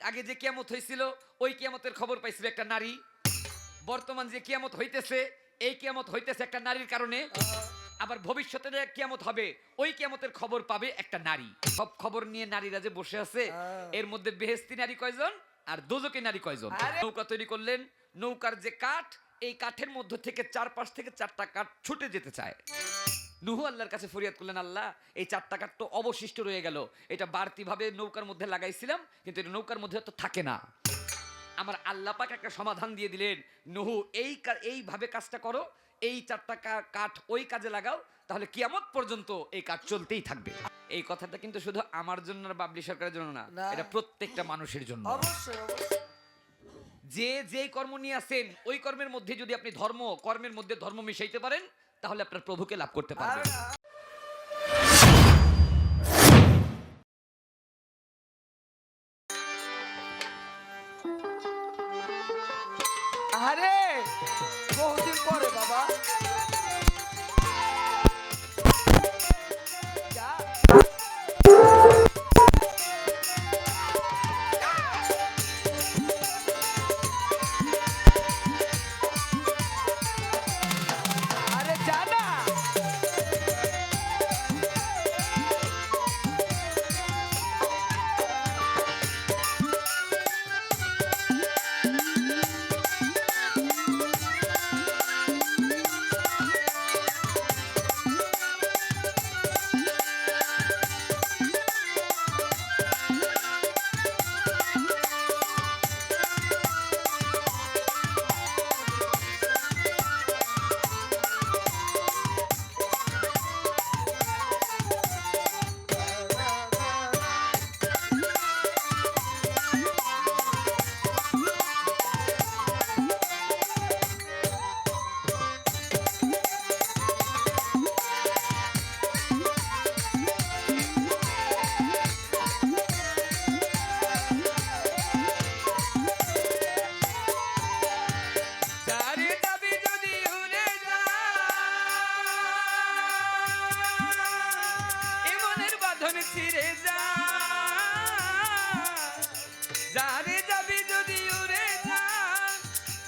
আগে যে কিয়ামত হয়েছিল ওই কিয়ামতের খবর পাইছিল একটা নারী, বর্তমান যে কিয়ামত হইতেছে এই কিয়ামত হইতেছে একটা নারীর কারণে, আবার ভবিষ্যতে যে কিয়ামত হবে ওই কিয়ামতের খবর পাবে একটা নারী। সব খবর নিয়ে নারীরা যে বসে আছে, এর মধ্যে বেহেশতি নারী কয়জন আর দোজকি নারী কয়জন? নৌকা তৈরি করলেন, নৌকার যে কাঠ, এই কাঠের মধ্যে থেকে 4 থেকে 4টা কাঠ ছুটে যেতে চায়। নূহ আল্লাহর কাছে ফরিয়াদ করলেন, আল্লাহ এই 4টা কাঠ তো অবশিষ্ট রয়ে গেল, এটা বাড়তি ভাবে নৌকার মধ্যে লাগাইছিলাম কিন্তু এটা নৌকার মধ্যে তো থাকে না। আমার আল্লাহ পাক একটা সমাধান দিয়ে দিলেন, নূহ এইভাবে কাজটা করো, এই 4টা কাঠ ওই কাজে লাগাও, তাহলে কিয়ামত পর্যন্ত এই কাজ চলতেই থাকবে। এই কথাটা কিন্তু শুধু আমার জন্য আর বাবলি সরকারের জন্য না, এটা প্রত্যেকটা মানুষের জন্য। অবশ্যই যে যেই কর্ম নিয়ে আসেন ওই কর্মের মধ্যে যদি আপনি কর্মের মধ্যে ধর্ম মিশাইতে পারেন, তাহলে আপনার প্রভুকে লাভ করতে পারবেন। আরে বহুদিন পরে বাবা যা। আরে যা না। যারে যাবি যদি উড়ে যা, এ মনের বাঁধন ছিঁড়ে যা। যারে যাবি যদি উড়ে যা,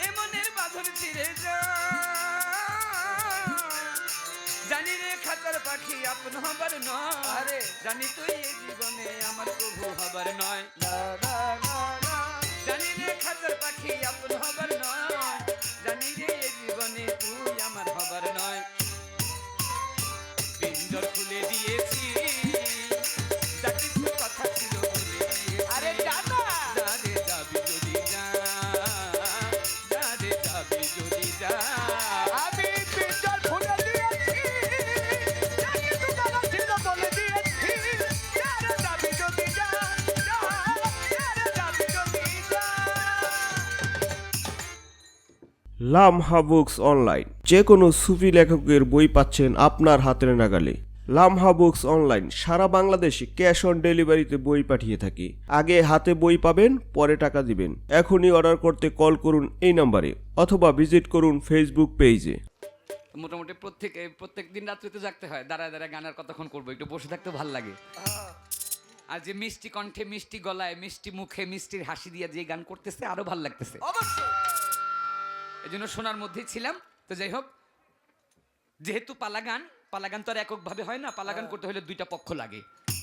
এ মনের বাঁধন ছিঁড়ে যা। জানি রে খাঁচার পাখি আপন হবার নয়, আরে জানি তুই এই জীবনে আমার প্রভু হবার নয়। না না না না। জানি রে খাঁচার পাখি আপন হবার নয়, জানি রে এই জীবনে তুই আমার হবার নয়। পিঞ্জর খুলে দিয়েছি, যা কিছু কথা ছিল বলে দিয়েছি। আরে যা না। যারে যাবি যদি যা, যারে যাবি যদি যা। আমি পিঞ্জর খুলে দিয়েছি, যা কিছু বলা ছিল বলে দিয়েছি। যারে যাবি যদি যা, যা। যারে যাবি যদি যা। লামহা বুকস অনলাইন, যে কোনো সুফি লেখকের বই পাচ্ছেন আপনার হাতের নাগালে। লামহা বুকস অনলাইন সারা বাংলাদেশে ক্যাশ অন ডেলিভারিতে বই পাঠিয়ে থাকি। আগে হাতে বই পাবেন, পরে টাকা দিবেন। এখনই অর্ডার করতে কল করুন এই নাম্বারে অথবা ভিজিট করুন ফেসবুক পেজে। মোটামুটি প্রত্যেক দিন রাত্রিতে জাগতে হয়, দাঁড়ায় দাঁড়ায় গানের কতক্ষণ করবো, একটু বসে থাকতে ভালো লাগে। আর যে মিষ্টি কণ্ঠে, মিষ্টি গলায়, মিষ্টি মুখে, মিষ্টির হাসি দিয়ে যে গান করতেছে আরো ভালো লাগতেছে। অবশ্যই এই জন্য শোনার মধ্যেই ছিলাম। তো যাই হোক, যেহেতু পালাগান তো আর এককভাবে হয় না, পালাগান করতে হলে 2টা পক্ষ লাগে।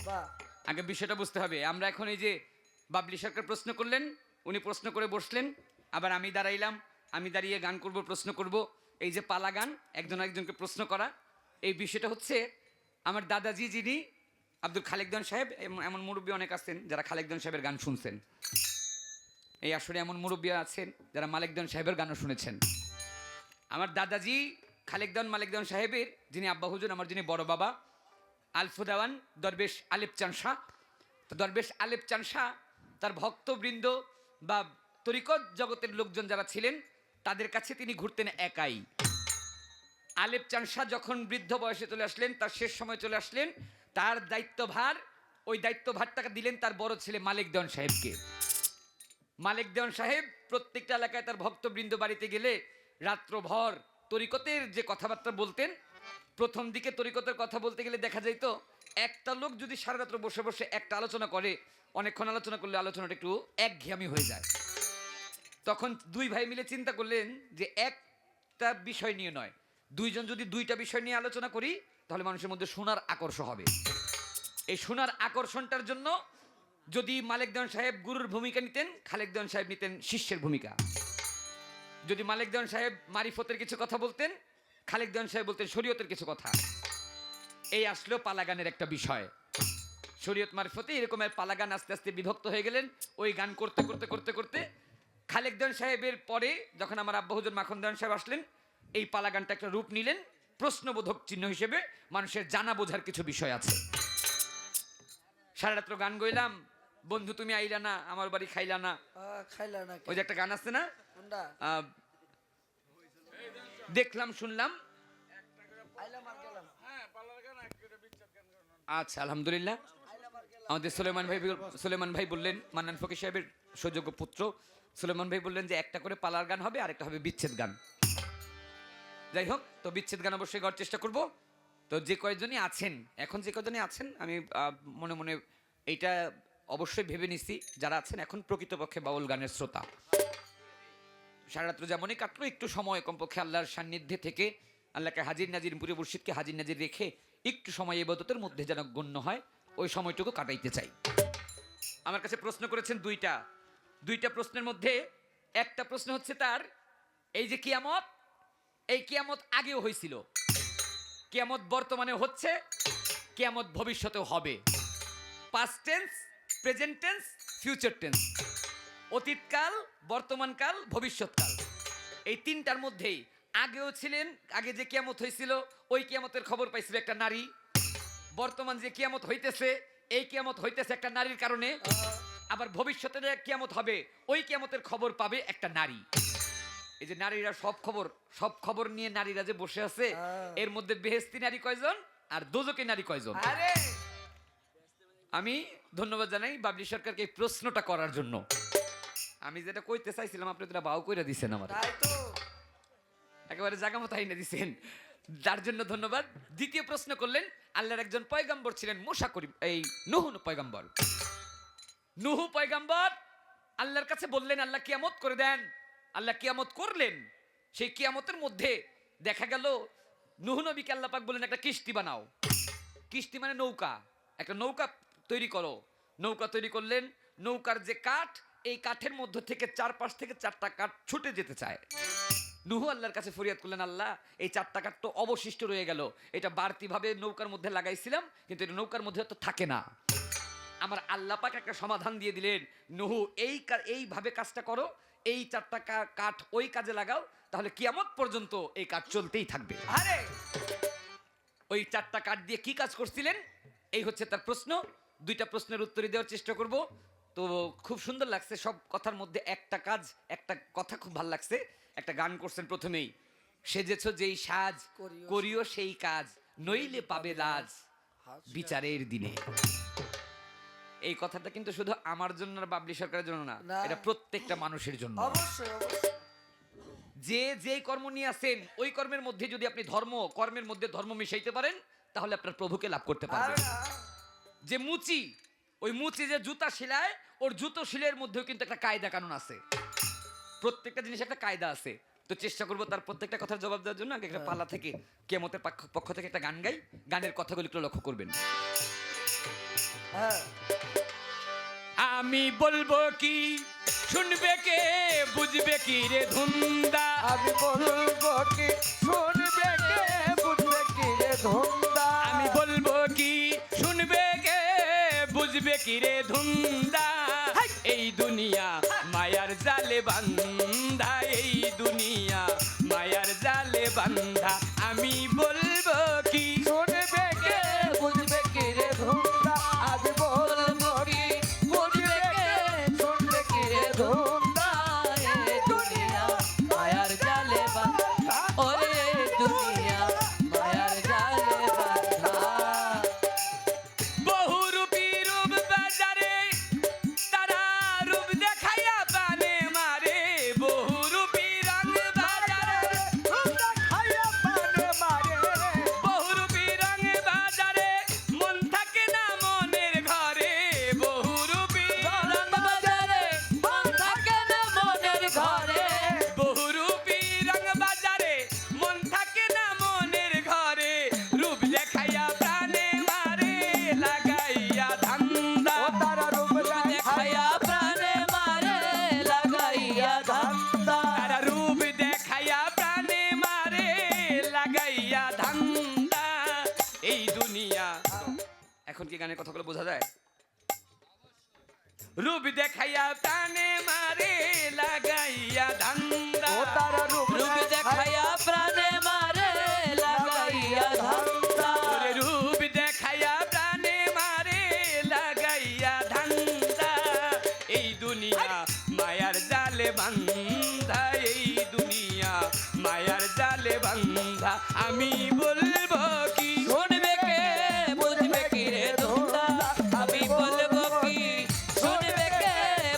বাহ। আগে বিষয়টা বুঝতে হবে। আমরা এখন এই যে বাবলি সরকার প্রশ্ন করলেন, উনি প্রশ্ন করে বসলেন, আবার আমি দাঁড়াইলাম, আমি দাঁড়িয়ে গান করব, প্রশ্ন করব। এই যে পালাগান, একজন একজনকে প্রশ্ন করা, এই বিষয়টা হচ্ছে আমার দাদাজি যিনি আব্দুল খালেকদান সাহেব, এমন মুরব্বী অনেক আছেন যারা খালেকদান সাহেবের গান শুনছেন। এই আসরে এমন মুরব্বী আছেন যারা মালিকদান সাহেবের গানও শুনেছেন। আমার দাদাজি মালিকদান সাহেবের যিনি আব্বা হুজুর, আমার যিনি বড় বাবা আলফুদাওয়ান দরবেশ আলেপ চান শাহ। তো দরবেশ আলেপ চান শাহ তার ভক্তবৃন্দ বা তরিকত জগতের লোকজন যারা ছিলেন তাদের কাছে তিনি ঘুরতেন একাই। আলেপ চান শাহ যখন বৃদ্ধ বয়সে চলে আসলেন, তার শেষ সময় চলে আসলেন, তার ওই দায়িত্বভারটাকে দিলেন তার বড় ছেলে মালিক দেওয়ান সাহেবকে। মালিক দেওয়ান সাহেব প্রত্যেকটা এলাকায় তার ভক্তবৃন্দ বাড়িতে গেলে রাত্রভর তরিকতের যে কথাবার্তা বলতেন। প্রথম দিকে তরিকতের কথা বলতে গেলে দেখা যাইতো একটা লোক যদি সারা রাত্র বসে বসে একটা আলোচনা করে, অনেকক্ষণ আলোচনা করলে আলোচনাটা একটু একঘেয়েমি হয়ে যায়। তখন দুই ভাই মিলে চিন্তা করলেন যে একটা বিষয় নিয়ে নয়, দুইজন যদি দুইটা বিষয় নিয়ে আলোচনা করি তাহলে মানুষের মধ্যে শোনার আকর্ষণ হবে। এই শোনার আকর্ষণটার জন্য যদি মালেক দেওয়ান সাহেব গুরুর ভূমিকা নিতেন, খালেক দেওয়ান সাহেব নিতেন শিষ্যের ভূমিকা। যদি মালেক দেওয়ান সাহেব মারিফতের কিছু কথা বলতেন, খালেক দেওয়ান সাহেব বলতেন শরীয়তের কিছু কথা। এই আসলো পালাগানের একটা বিষয়। শরীয়ত মারিফতে এরকমের পালাগান আস্তে আস্তে বিভক্ত হয়ে গেলেন। ওই গান করতে করতে করতে করতে খালেক দেওয়ান সাহেবের পরে যখন আমার আব্বা হুজুর মাখন দেওয়ান সাহেব আসলেন, এই পালাগানটা একটা রূপ নিলেন প্রশ্নবোধক চিহ্ন হিসেবে। মানুষের জানা বোঝার কিছু বিষয় আছে। সারা রাত্র গান গইলাম, বন্ধু তুমি আইলা না, আমার বাড়ি খাইলা না, খাইলা না ওই যে একটা গান আছে না, কোনটা? দেখলাম শুনলাম। আইলাম আর গেলাম। আচ্ছা, আলহামদুলিল্লাহ। আমাদের সুলেমান ভাই বললেন, মান্নান ফকির সাহেবের সুযোগ্য পুত্র সুলেমান ভাই বললেন যে একটা করে পালার গান হবে আর একটা হবে বিচ্ছেদ গান। যাই হোক, তো বিচ্ছেদ গান অবশ্যই গাওয়ার চেষ্টা করব। তো যে কয়েকজনই আছেন এখন, যে কয়েকজনই আছেন, আমি মনে মনে এইটা অবশ্যই ভেবে নিছি যারা আছেন এখন প্রকৃতপক্ষে বাউল গানের শ্রোতা। সারা রাত্র যেমনই কাটলো, একটু সময় কমপক্ষে আল্লাহর সান্নিধ্যে থেকে, আল্লাহকে হাজির নাজির, পুরে মুর্শিদকে হাজির নাজির রেখে একটু সময় ইবাদতের মধ্যে যেন গণ্য হয়, ওই সময়টুকু কাটাইতে চাই। আমার কাছে প্রশ্ন করেছেন দুইটা প্রশ্নের মধ্যে একটা প্রশ্ন হচ্ছে তার এই যে কিয়ামত, এই কিয়ামত আগেও হয়েছিল, কিয়ামত বর্তমানে হচ্ছে, কিয়ামত ভবিষ্যতেও হবে। Past tense, present tense, future tense, অতীতকাল, বর্তমানকাল, ভবিষ্যৎকাল। এই তিনটার মধ্যেই আগেও ছিলেন। আগে যে কিয়ামত হয়েছিল ওই কিয়ামতের খবর পাইছিল একটা নারী। বর্তমান যে কিয়ামত হইতেছে, এই কিয়ামত হইতেছে একটা নারীর কারণে। আবার ভবিষ্যতে যে কিয়ামত হবে ওই কিয়ামতের খবর পাবে একটা নারী। এই যে নারীরা সব খবর নিয়ে নারীরা যে বসে আছে, এর মধ্যে বেহেস্তি নারী কয়জন আর দোজকি নারী কয়জন? আরে আমি ধন্যবাদ জানাই বাবলি সরকারকে এই প্রশ্নটা করার জন্য। আমি যেটা কইতে চাইছিলাম আপনি তোরা বাউ কইরা দিছেন, আমার তাই তো। একেবারে জায়গা মতো আইনা দিছেন, তার জন্য ধন্যবাদ। দ্বিতীয় প্রশ্ন করলেন, আল্লাহর একজন পয়গাম্বর ছিলেন মুসা করিম, এই নূহ পয়গাম্বর। নূহ পয়গাম্বর আল্লাহর কাছে বললেন আল্লাহ কিয়ামত করে দেন। আল্লাহ কিয়ামত করলেন। সেই কিয়ামতের মধ্যে দেখা গেল নূহ নবীকে আল্লাহ পাক বললেন একটা কিস্তি বানাও। কিস্তি মানে নৌকা, একটা নৌকা তৈরি করো। নৌকা তৈরি করলেন। নৌকার যে কাঠ, এই কাঠের মধ্য থেকে 4 থেকে 4টা কাঠ ছুটে যেতে চায়। নূহ আল্লাহর কাছে ফরিয়াদ করলেন, আল্লাহ এই 4টা কাঠ তো অবশিষ্ট রয়ে গেল, এটা বাড়তিভাবে নৌকার মধ্যে লাগাইছিলাম কিন্তু এটা নৌকার মধ্যে তো থাকে না। আমার আল্লাহ পাক একটা সমাধান দিয়ে দিলেন, নূহ এইভাবে কাজটা করো, এই 4টা কাঠ ওই কাজে লাগাও, তাহলে কিয়ামত পর্যন্ত এই কাজ চলতেই থাকবে। আরে ওই 4টা কাঠ দিয়ে কি কাজ করছিলেন, এই হচ্ছে তার প্রশ্ন। 2টা প্রশ্নের উত্তর দেওয়ার চেষ্টা করব। তো খুব সুন্দর লাগছে সব কথার মধ্যে একটা কথা খুব ভালো লাগছে। একটা গান করছেন প্রথমেই, সেজেছ যেই সাজ করিও সেই কাজ, নইলে পাবে লাজ বিচারের দিনে। এই কথাটা কিন্তু শুধু আমার জন্য আর বাবলি সরকারের জন্য না, না। এটা প্রত্যেকটা মানুষের জন্য। অবশ্যই অবশ্যই। যে কর্ম নিয়ে আছেন ওই কর্মের মধ্যে যদি আপনি কর্মের মধ্যে ধর্ম মিশাইতে পারেন, তাহলে আপনার প্রভুকে লাভ করতে আরে পারবেন। না। যে মুচি, ওই মুচি যে জুতা শিলায়, ওর জুতো শিলের মধ্যেও কিন্তু একটা কায়দা কানুন আছে। প্রত্যেকটা জিনিস একটা কায়দা আছে। তো চেষ্টা করবো তার প্রত্যেকটা কথার জবাব দেওয়ার জন্য। আগে একটা পালা থেকে কিয়ামতের পক্ষ থেকে একটা গান গাই, গানের কথাগুলো একটু লক্ষ্য করবেন। হ্যাঁ আমি বলবো কি শুনবে কে, বুঝবে কি রে ধুন্দা। আমি বলবো কি শুনবে কে, বুঝবে কি রে ধুন্দা। আমি বলবো কি শুনবে কে, বুঝবে কি রে ধুন্দা। এই দুনিয়া মায়ার জালে বান্ধা, এই দুনিয়া মায়ার জালে বান্ধা। আমি বলবো কি শুনবে কে, বুঝবে কি রে ধুন্দা। আমি বলবো কি বুঝবে কে, শুনবে কি রে ধুন্দা। এই দুনিয়া মায়ার জালে বাঁধা, ওরে দুনিয়া মায়ার জালে বাঁধা। বহুরূপী রূপ বাজারে, তারা রূপ দেখাইয়া বানে মারে। বহুরূপী রং বাজারে, খাইয়া পানে মারে। বহুরূপী রং বাজারে, মন থাকে না মনের ঘরে। বহুরূপী এখন কি গানের কথাগুলো বোঝা যায়? রূপ দেখাইয়া প্রাণে মারে লাগাইয়া ধান্দা, ও তারা রূপ দেখাইয়া প্রাণে মারে লাগাইয়া ধান্দা, ওরে রূপ দেখাইয়া প্রাণে মারে লাগাইয়া ধান্দা, এই দুনিয়া মায়ার জালে বান্ধা, এই দুনিয়া মায়ার জালে বান্ধা, আমি বলবো কি শুনবে কে বুঝবে কি রে ধুন্দা, আমি বলবো কি শুনবে কে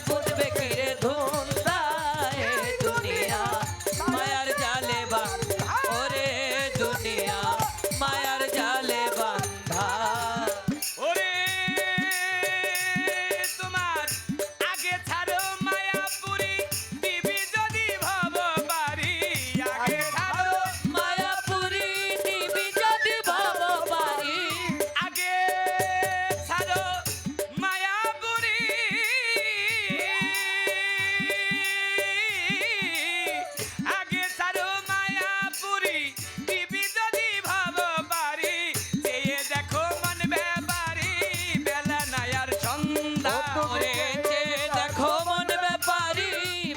বুঝবে কি রে ধুন্দা, এ দুনিয়া মায়ার জালে বান্ধা, ওরে দুনিয়া মায়ার জালে বান্ধা। ওরে তোমার আগে ছাড়ো মায়াপুরি দিবি যদি ভব বাড়ি, আগে ছাড়ো মায়াপুরী দিবি যদি ভব পারি, আগে ছাড়ো মায়াপুরি, আগে ছাড়ো মায়াপুরি দিবি যদি ভব বাড়ি, চেয়ে দেখো মন ব্যাপারি বেলা নায়ার সন্ধ্যা, ওরে যে দেখো মন ব্যাপারি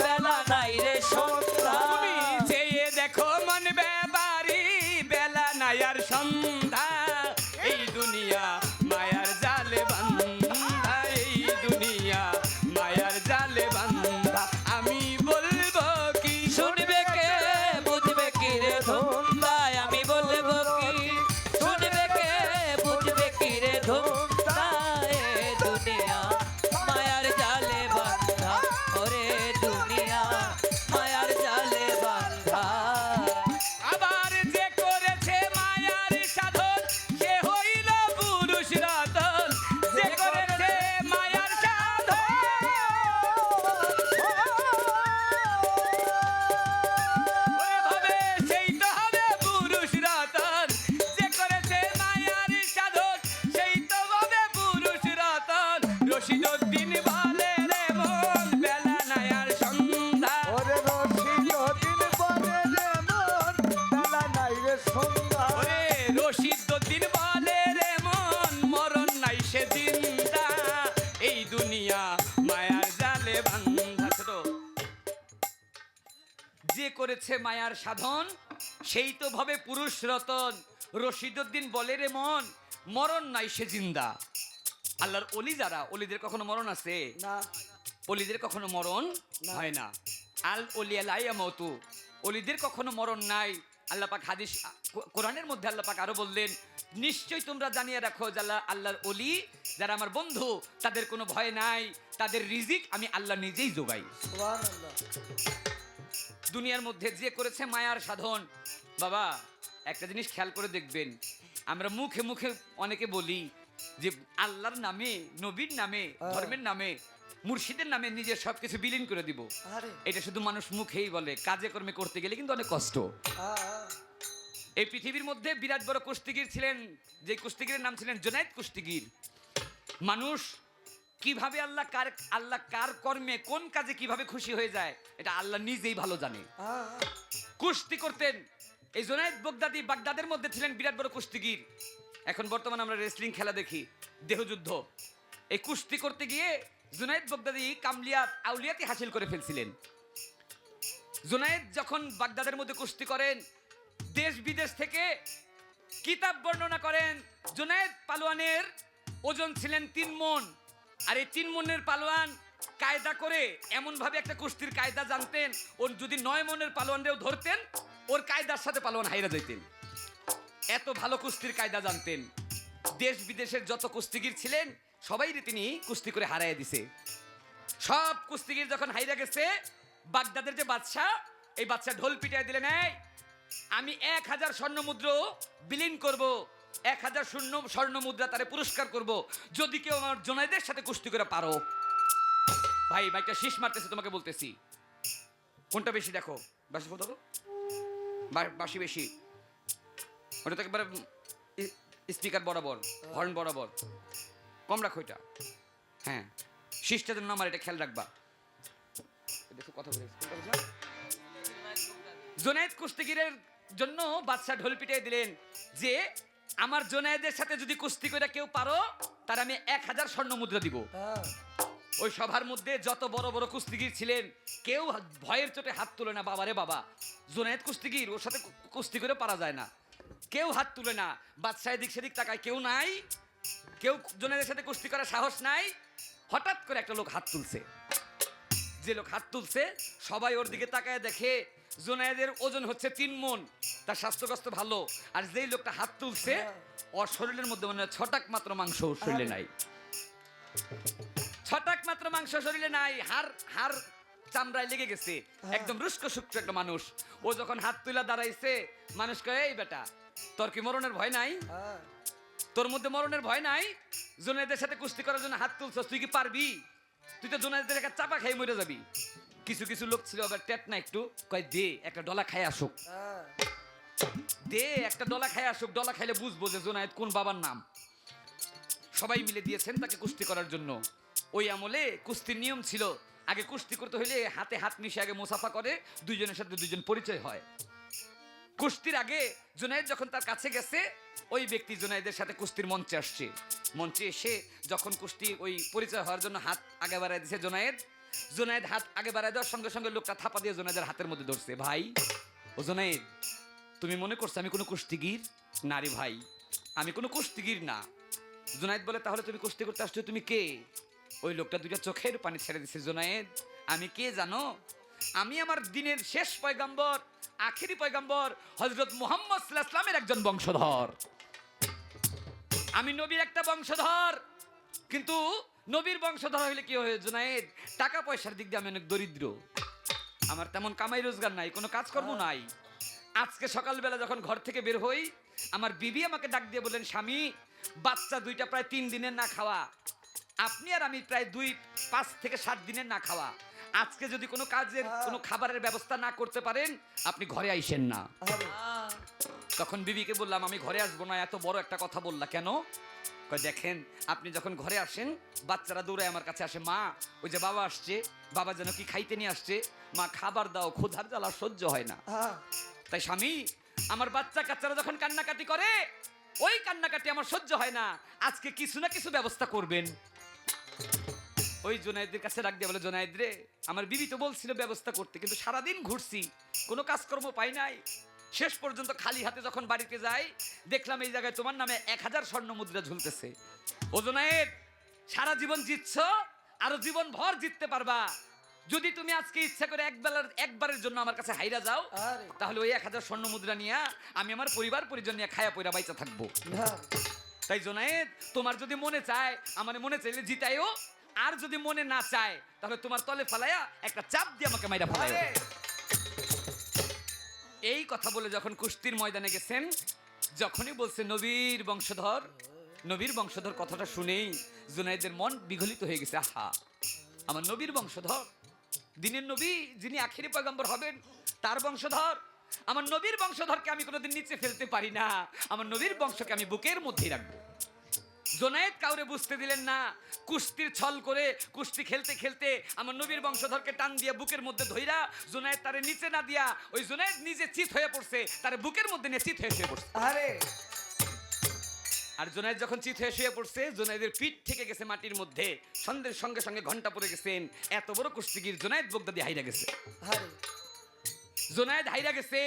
বেলা নাই রে সন্ধ্যা, তুমি চেয়ে দেখো মন ব্যাপারি বেলা নায়ার সন্ধ্যা, এই দুনিয়া মায়ার জালে বান্ধা, এই দুনিয়া মায়ার জালে বান্ধা, আমি বলবো কি শুনবে কে বুঝবে কি রে ধুন্দা, আমি বলবো কি শুনবে কে বুঝবে কি রে ধুন্দা, এ দুনিয়া মায়ার জালে বান্ধা, ওরে দুনিয়া মায়ার জালে বান্ধা। আবার যে করেছে মায়ার সাধন সে হইল পুরুষ রতন, যে করেছে মায়ার সাধন ওইভাবে সেই তো হবে পুরুষ রতন, যে করেছে মায়ার সাধন সেই তো হবে পুরুষ রতন, রশিদউদ্দিন বলে রে মন বেলা নায়ার সন্ধ্যা, ওরে রশিদউদ্দিন বলে রে মন বেলা নাই রে সন্ধ্যা, ওরে রশিদউদ্দিন বলে রে মন মরণ নাই সে জিন্দা, এই দুনিয়া মায়ার জালে বান্ধা। ছোট যে করেছে মায়ার সাধন সেই তো ভাবে পুরুষ রতন, রশিদউদ্দিন বলে রে মন মরণ নাই সে জিন্দা। আল্লাহর অলি যারা, অলিদের কখনো মরণ আছে? না অলিদের কখনো মরণ হয় না। আল ওলিয়া লা ইয়ামুতু, অলিদের কখনো মরণ নাই। আল্লাহ পাক হাদিস কোরআনের মধ্যে আল্লাহ পাক আরো বললেন, নিশ্চয়ই তোমরা জানিয়ে রাখো যারা আল্লাহর অলি, যারা আমার বন্ধু, তাদের কোনো ভয় নাই, তাদের রিজিক আমি আল্লাহ নিজেই যোগাই। সুবহানাল্লাহ। দুনিয়ার মধ্যে যে করেছে মায়ার সাধন, বাবা একটা জিনিস খেয়াল করে দেখবেন, আমরা মুখে মুখে অনেকে বলি যে আল্লাহর নামে, নবীর নামে, ধর্মের নামে, মুর্শিদের নামে নিজের সবকিছু বিলীন করে দিব। আরে এটা শুধু মানুষ মুখেই বলে, কাজে কর্মে করতে গেলে কিন্তু অনেক কষ্ট। এই পৃথিবীর মধ্যে বিরাট বড় কুস্তিগির ছিলেন, যে কুস্তিগিরের নাম ছিলেন জুনায়েদ কুস্তিগির। মানুষ কিভাবে আল্লাহ কার কর্মে কোন কাজে কিভাবে খুশি হয়ে যায় এটা আল্লাহ নিজেই ভালো জানে। কুস্তি করতেন এই জুনায়েদ বাগদাদের মধ্যে ছিলেন বিরাট বড় কুস্তিগির। এখন বর্তমানে আমরা রেসলিং খেলা দেখি, দেহযুদ্ধ। এই কুস্তি করতে গিয়ে জুনায়েদ বাগদাদি কামলিয়াত আউলিয়াতি হাসিল করে ফেলছিলেন। জুনায়েদ যখন বাগদাদের মধ্যে কুস্তি করেন, দেশ বিদেশ থেকে কিতাব বর্ণনা করেন জুনায়েদ পালোয়ানের ওজন ছিলেন 3 মণ। আর এই 3 মণের পালোয়ান কায়দা করে এমন ভাবে একটা কুস্তির কায়দা জানতেন, ওর যদি 9 মণের পালোয়ানরেও ধরতেন ওর কায়দার সাথে পালোয়ান হাইরা যাইতেন। এত ভালো কুস্তির কায়দা জানতেন। দেশ বিদেশের যত কুস্তিগির ছিলেন সবাইরে তিনি কুস্তি করে হারাইয়া দিছে। সব কুস্তিগির যখন হাইরা গেছে, বাগদাদের যে বাদশা, এই বাদশা ঢোল পিটাই দিলেন, এই আমি 1000 স্বর্ণ মুদ্রা বিলীন করব, 1000 স্বর্ণ মুদ্রা তারে পুরস্কার করব যদি কেউ আমার জুনায়েদের সাথে কুস্তি করে পারো। ভাই ভাইটা শীষ মারতেছে, তোমাকে বলতেছি কোনটা বেশি দেখো। বাসি কত? বাসি বেশি, ওটা তো একবারে স্পিকার বরাবর, হর্ন বরাবর। কম রাখো এটা। হ্যাঁ, শীষটা জন্য আমার এটা খেয়াল রাখবা। দেখো কথা বলে জুনায়েদ কুস্তিগিরের জন্য বাদশা ঢোল পিটিয়ে দিলেন যে আমার জোনায়েদের সাথে যদি কুস্তি করে কেউ পারো তার আমি 1000 স্বর্ণ মুদ্রা দিব। হ্যাঁ ওই সভার মধ্যে যত বড় বড় কুস্তিগির ছিলেন কেউ ভয়ের চোটে হাত তুলে না। বাবারে বাবা, জোনায়েদ কুস্তিগির, ওর সাথে কুস্তি করে পারা যায় না। কেউ হাত তুলে না। বাদশাহ এদিক সেদিক তাকায়, কেউ নাই, কেউ জোনায়েদের সাথে কুস্তি করার সাহস নাই। হঠাৎ করে একটা লোক হাত তুলছে। যে লোক হাত তুলছে সবাই ওর দিকে তাকায় দেখে জোনায়েদের ওজন হচ্ছে 3 মণ, তার স্বাস্থ্যগ্রস্ত ভালো। আর যেই লোকটা হাত তুলছে ওর শরীরের মধ্যে মনে হয় 6 টাক মাত্র মাংস ওর শরীরে নাই। 6 টাক মাত্র মাংস শরীরে নাই, হাড় চামড়ায় লেগে গেছে, একদম রুস্ক শুষ্ক একটা মানুষ। ও যখন হাত তুলে দাঁড়াইছে, মানুষ কয়, এই বেটা তোর কি মরণের ভয় নাই? হ্যাঁ তোর মধ্যে মরণের ভয় নাই? জোনায়েদের সাথে কুস্তি করার জন্য হাত তুলছস, তুই কি পারবি? তুই তো জোনায়েদের একটা চাপা খেয়ে মরে যাবি। কিছু কিছু লোক ছিল আবার টেট না একটু, কয় দে একটা ডলা খায় আসুক, হ্যাঁ দে একটা ডলা খায় আসুক, ডলা খাইলে বুঝবো যে জোনায়েদ কোন বাবার নাম। সবাই মিলে দিয়েছেন তাকে কুস্তি করার জন্য। ওই আমলে কুস্তির নিয়ম ছিল, আগে কুস্তি করতে হইলে হাতে হাত মিশে আগে মুসাফা করে, দুইজনের সাথে দুইজন পরিচয় হয়। কুস্তির আগে জোনায়েদ যখন তার কাছে গেছে, ওই ব্যক্তি জোনায়েদের সাথে কুস্তির মঞ্চে আসছে। মঞ্চে এসে যখন কুস্তি ওই পরিচয় হওয়ার জন্য হাত আগে বাড়ায় দিছে জোনায়েদ হাত আগে বাড়ায় দেওয়ার সঙ্গে সঙ্গে লোকটা থাপা দিয়ে জোনায়েদের হাতের মধ্যে ধরছে। ভাই ও জোনায়েদ, তুমি মনে করছো আমি কোনো কুস্তিগির? না রে ভাই, আমি কোনো কুস্তিগির না। জোনায়েদ বলে, তাহলে তুমি কুস্তি করতে আসছো, তুমি কে? ওই লোকটা দুইটা চোখের পানি ছেড়ে দিছে। জোনায়েদ, আমি কে জানো? আমি আমার দিনের শেষ পয়গাম্বর, আখেরি পয়গাম্বর হযরত মুহাম্মদ সাল্লাল্লাহু আলাইহি ওয়াসাল্লামের একজন বংশধর। আমি নবীর একটা বংশধর। কিন্তু নবীর বংশধর হইলে কি হয় জোনায়েদ? টাকা পয়সার দিক দিয়ে আমি অনেক দরিদ্র, আমার তেমন কামাই রোজগার নাই, কোনো কাজকর্ম নাই। আজকে সকালবেলা যখন ঘর থেকে বের হই, আমার বিবি আমাকে ডাক দিয়ে বললেন, স্বামী বাচ্চা দুইটা প্রায় 3 দিনের না খাওয়া, আপনি আর আমি প্রায় 5 থেকে 7 দিনের না খাওয়া। আজকে যদি কোনো কাজের কোনো খাবারের ব্যবস্থা না করতে পারেন, আপনি ঘরে আইসেন না। তখন বিবিকে বললাম, আমি ঘরে আসবো না, এত বড় একটা কথা বললা কেন? কয়, দেখেন আপনি যখন ঘরে আসেন বাচ্চারা দৌড়ায় আমার কাছে আসে, মা ওই যে বাবা আসছে, বাবা যেন কি খাইতে নিয়ে আসছে, মা খাবার দাও, ক্ষুধার জ্বালা সহ্য হয় না। তাই স্বামী, আমার বাচ্চা কাচ্চারা যখন কান্নাকাটি করে, ওই কান্নাকাটি আমার সহ্য হয় না, আজকে কিছু না কিছু ব্যবস্থা করবেন। ওই জোনায়েদের কাছে ডাক দিয়ে বলে, জোনায়েদ রে, আমার বিবি তো বলছিল ব্যবস্থা করতে, কিন্তু সারাদিন ঘুরছি, কোনো কাজকর্ম পাই নাই। শেষ পর্যন্ত খালি হাতে যখন বাড়িতে যাই, দেখলাম এই জায়গায় তোমার নামে 1000 স্বর্ণ মুদ্রা ঝুলতেছে। ও জোনায়েদ, সারা জীবন জিতছ, আরো জীবন ভর জিততে পারবা। যদি তুমি আজকে ইচ্ছা করে একবারের জন্য আমার কাছে হাইরা যাও, তাহলে ওই 1000 স্বর্ণ মুদ্রা নিয়ে আমি আমার পরিবার পরিজন নিয়ে খায়া পয়রা বাইচা থাকবো। তাই জোনায়েদ, তোমার যদি মনে চায়, আমার মনে চাইলে জিতাইও, আর যদি মনে না চায় তাহলে তোমার তলে ফালাইয়া একটা চাপ দিয়ে আমাকে মাইরা ফালাইও। এই কথা বলে যখন কুস্তির ময়দানে গেছেন, যখনই বলছে নবীর বংশধর, নবীর বংশধর কথাটা শুনেই জুনায়েদের মন বিগলিত হয়ে গেছে। আহা, আমার নবীর বংশধর, দিনের নবী যিনি আখেরি পয়গম্বর হবেন তার বংশধর। আমার নবীর বংশধরকে আমি কোনোদিন নিচে ফেলতে পারি না, আমার নবীর বংশকে আমি বুকের মধ্যেই রাখবো। জোনায়েদ কাউরে বুঝতে দিলেন না। কুস্তির ছল করে কুস্তি খেলতে খেলতে আমার নবীর বংশধরকে টান দিয়ে বুকের মধ্যে ধইরা জোনায়েদ তারে নিচে না দিয়া, ওই জোনায়েদ নিজে চিত হয়ে পড়ছে, তারে বুকের মধ্যে নিয়ে চিত হয়ে শুয়ে পড়ছে। আর জোনায়েদ যখন চিত হয়ে শুয়ে পড়ছে, জোনায়েদের পিঠ থেকে গেছে মাটির মধ্যে, সন্ধ্যের সঙ্গে সঙ্গে ঘন্টা পড়ে গেছেন। এত বড় কুস্তিগির জোনায়েদ বগদা দিয়ে হাইরা গেছে। জোনায়েদ হাইরা গেছে,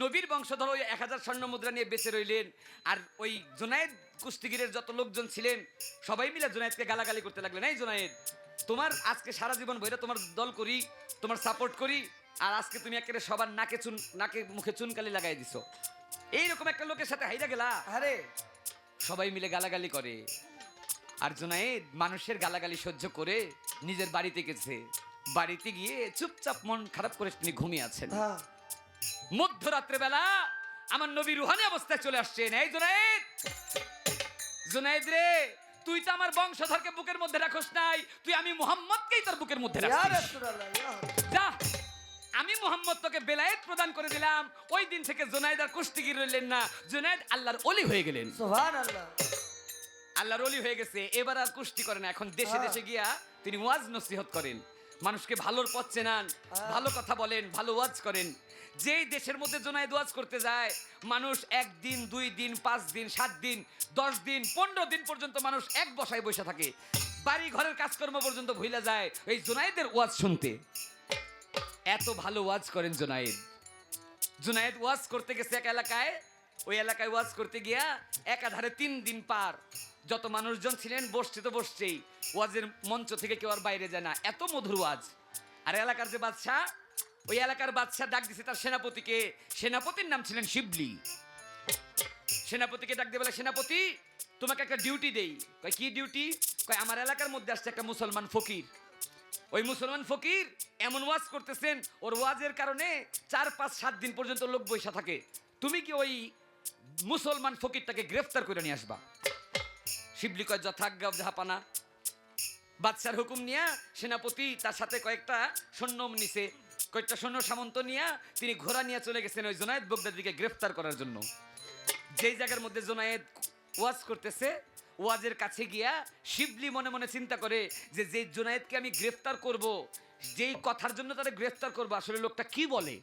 নবীর বংশধর ওই 1000 স্বর্ণ মুদ্রা নিয়ে বেঁচে রইলেন। আর ওই জোনায়েদ কুস্তিগিরের যত লোকজন ছিলেন সবাই মিলে জোনায়েদকে গালাগালি করতে লাগলেন, এই জোনায়েদ, তোমার আজকে সারা জীবন বইরা তোমার দল করি, তোমার সাপোর্ট করি, আর আজকে তুমি একেবারে সবার নাকে মুখে চুনকালি লাগাই দিছো। এইরকম একটা লোকের সাথে হাইরা গেলা। সবাই মিলে গালাগালি করে। আর জোনায়েদ মানুষের গালাগালি সহ্য করে নিজের বাড়িতে গেছে। বাড়িতে গিয়ে চুপচাপ মন খারাপ করে তিনি ঘুমিয়ে আছেন। মধ্যরাত্রে বেলা আমার নবী রুহানি অবস্থায় চলে আসছেন। এই জোনায়েদ, জোনায়েদ রে, তুই তো আমার বংশধরকে বুকের মধ্যে রাখোস নাই, তুই আমি মুহাম্মদকেই তোর বুকের মধ্যে রাখিস। যা, আমি মুহাম্মদ তোকে বেলায়েত প্রদান করে দিলাম। ওই দিন থেকে জোনায়েদ আর কুস্তিগির রইলেন না, জোনায়েদ আল্লাহর ওলি হয়ে গেলেন। সুবহানাল্লাহ, আল্লাহর ওলি হয়ে গেছে। এবার আর কুস্তি করে না, এখন দেশে দেশে গিয়া তিনি ওয়াজ নসিহত করেন। মানুষকে ভালোর পথ চেনান, ভালো কথা বলেন, ভালো ওয়াজ করেন। যেই দেশের মধ্যে জোনায়েদ ওয়াজ করতে যায়, মানুষ 1 দিন 2 দিন 5 দিন 7 দিন 10 দিন 15 দিন পর্যন্ত মানুষ এক বসায় বসে থাকে, বাড়ি ঘরের কাজকর্ম পর্যন্ত ভুলে যায় এই জোনায়েদের ওয়াজ শুনতে। এত ভালো ওয়াজ করেন জোনায়েদ। জোনায়েদ ওয়াজ করতে গেছে এক এলাকায়, ওই এলাকায় ওয়াজ করতে গিয়া একাধারে 3 দিন পার, যত মানুষজন ছিলেন বসছে তো বসছেই, ওয়াজের মঞ্চ থেকে কেউ আর বাইরে যায় না, এত মধুর ওয়াজ। আর এলাকার যে বাদশা, ওই এলাকার বাদশা ডাক দিছে তার সেনাপতিকে, সেনাপতির নাম ছিলেন শিবলি। সেনাপতিকে ডাক দিয়ে বলে, সেনাপতি তোমাকে একটা ডিউটি দেই। কয় কি ডিউটি? কয় আমার এলাকার মধ্যে আসছে একটা মুসলমান ফকির, ওই মুসলমান ফকির এমন ওয়াজ করতেছেন, ওর ওয়াজের কারণে 4 5 7 দিন পর্যন্ত লোক বৈশা থাকে, তুমি কি ওই মুসলমান ফকিরটাকে গ্রেফতার করে নিয়ে আসবা? শিবলি কয় যথাজ্ঞা জাহাপানা। বাদশার হুকুম নিয়া সেনাপতি তার সাথে কয়েকটা সৈন্য নিছে, কয়েকটা সৈন্য সামন্ত নিয়া তিনি ঘোড়া নিয়ে চলে গেছেন ওই জোনায়েদ বগদাদিকে গ্রেফতার করার জন্য। যেই জায়গার মধ্যে জোনায়েদ ওয়াজ করতেছে, ওয়াজের কাছে গিয়া শিবলি মনে মনে চিন্তা করে যে যেই জোনায়েদকে আমি গ্রেফতার করব, যেই কথার জন্য তারা গ্রেফতার করবো, আসলে লোকটা কি বলে,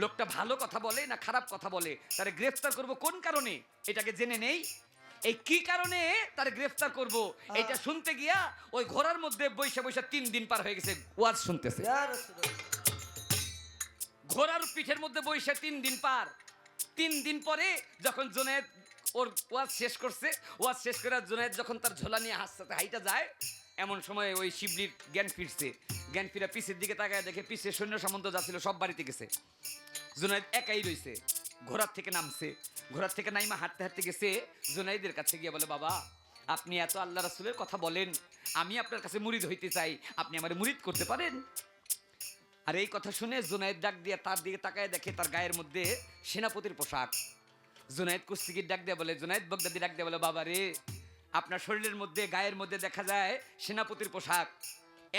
লোকটা ভালো কথা বলে না খারাপ কথা বলে, তারা গ্রেফতার করব কোন কারণে এটাকে জেনে নেই। এই কি কারণে তার গ্রেফতার করব এটা শুনতে গিয়া ওই ঘোড়ার মধ্যে বৈশা বৈশা 3 দিন পার হয়ে গেছে, ওয়াজ শুনতেছে। ঘোড়ার পিঠের মধ্যে বৈশা 3 দিন পার। 3 দিন পরে যখন জোনায়েদ ওর ওয়াজ শেষ করছে, ওয়াজ শেষ করে জোনায়েদ যখন তার ঝোলা নিয়ে হাসতে হাইটা যায়, এমন সময় ওই শিবলির জ্ঞান ফিরছে। জ্ঞান ফিরা পিছের দিকে তাকায় দেখে পিছের সৈন্য সামন্ত যা ছিল সব বাড়িতে গেছে, জোনায়েদ একাই রইছে। ঘোড়ার থেকে নামছে, ঘোড়ার থেকে নাইমা হাঁটতে হাঁটতে গেছে জোনায়েদের কাছে গিয়ে বলে, বাবা আপনি এত আল্লাহ রাসূলের কথা বলেন, আমি আপনার কাছে মুরিদ হইতে চাই, আপনি আমারে মুরিদ করতে পারেন? আর এই কথা শুনে জোনায়েদ ডাক দিয়ে তার দিকে তাকায় দেখে তার গায়ের মধ্যে সেনাপতির পোশাক। জোনায়েদ কুস্তিগির ডাক দিয়ে বলে, জোনায়েদ বগদাদি ডাক দিয়ে বলে, বাবা রে আপনার শরীরের মধ্যে গায়ের মধ্যে দেখা যায় সেনাপতির পোশাক,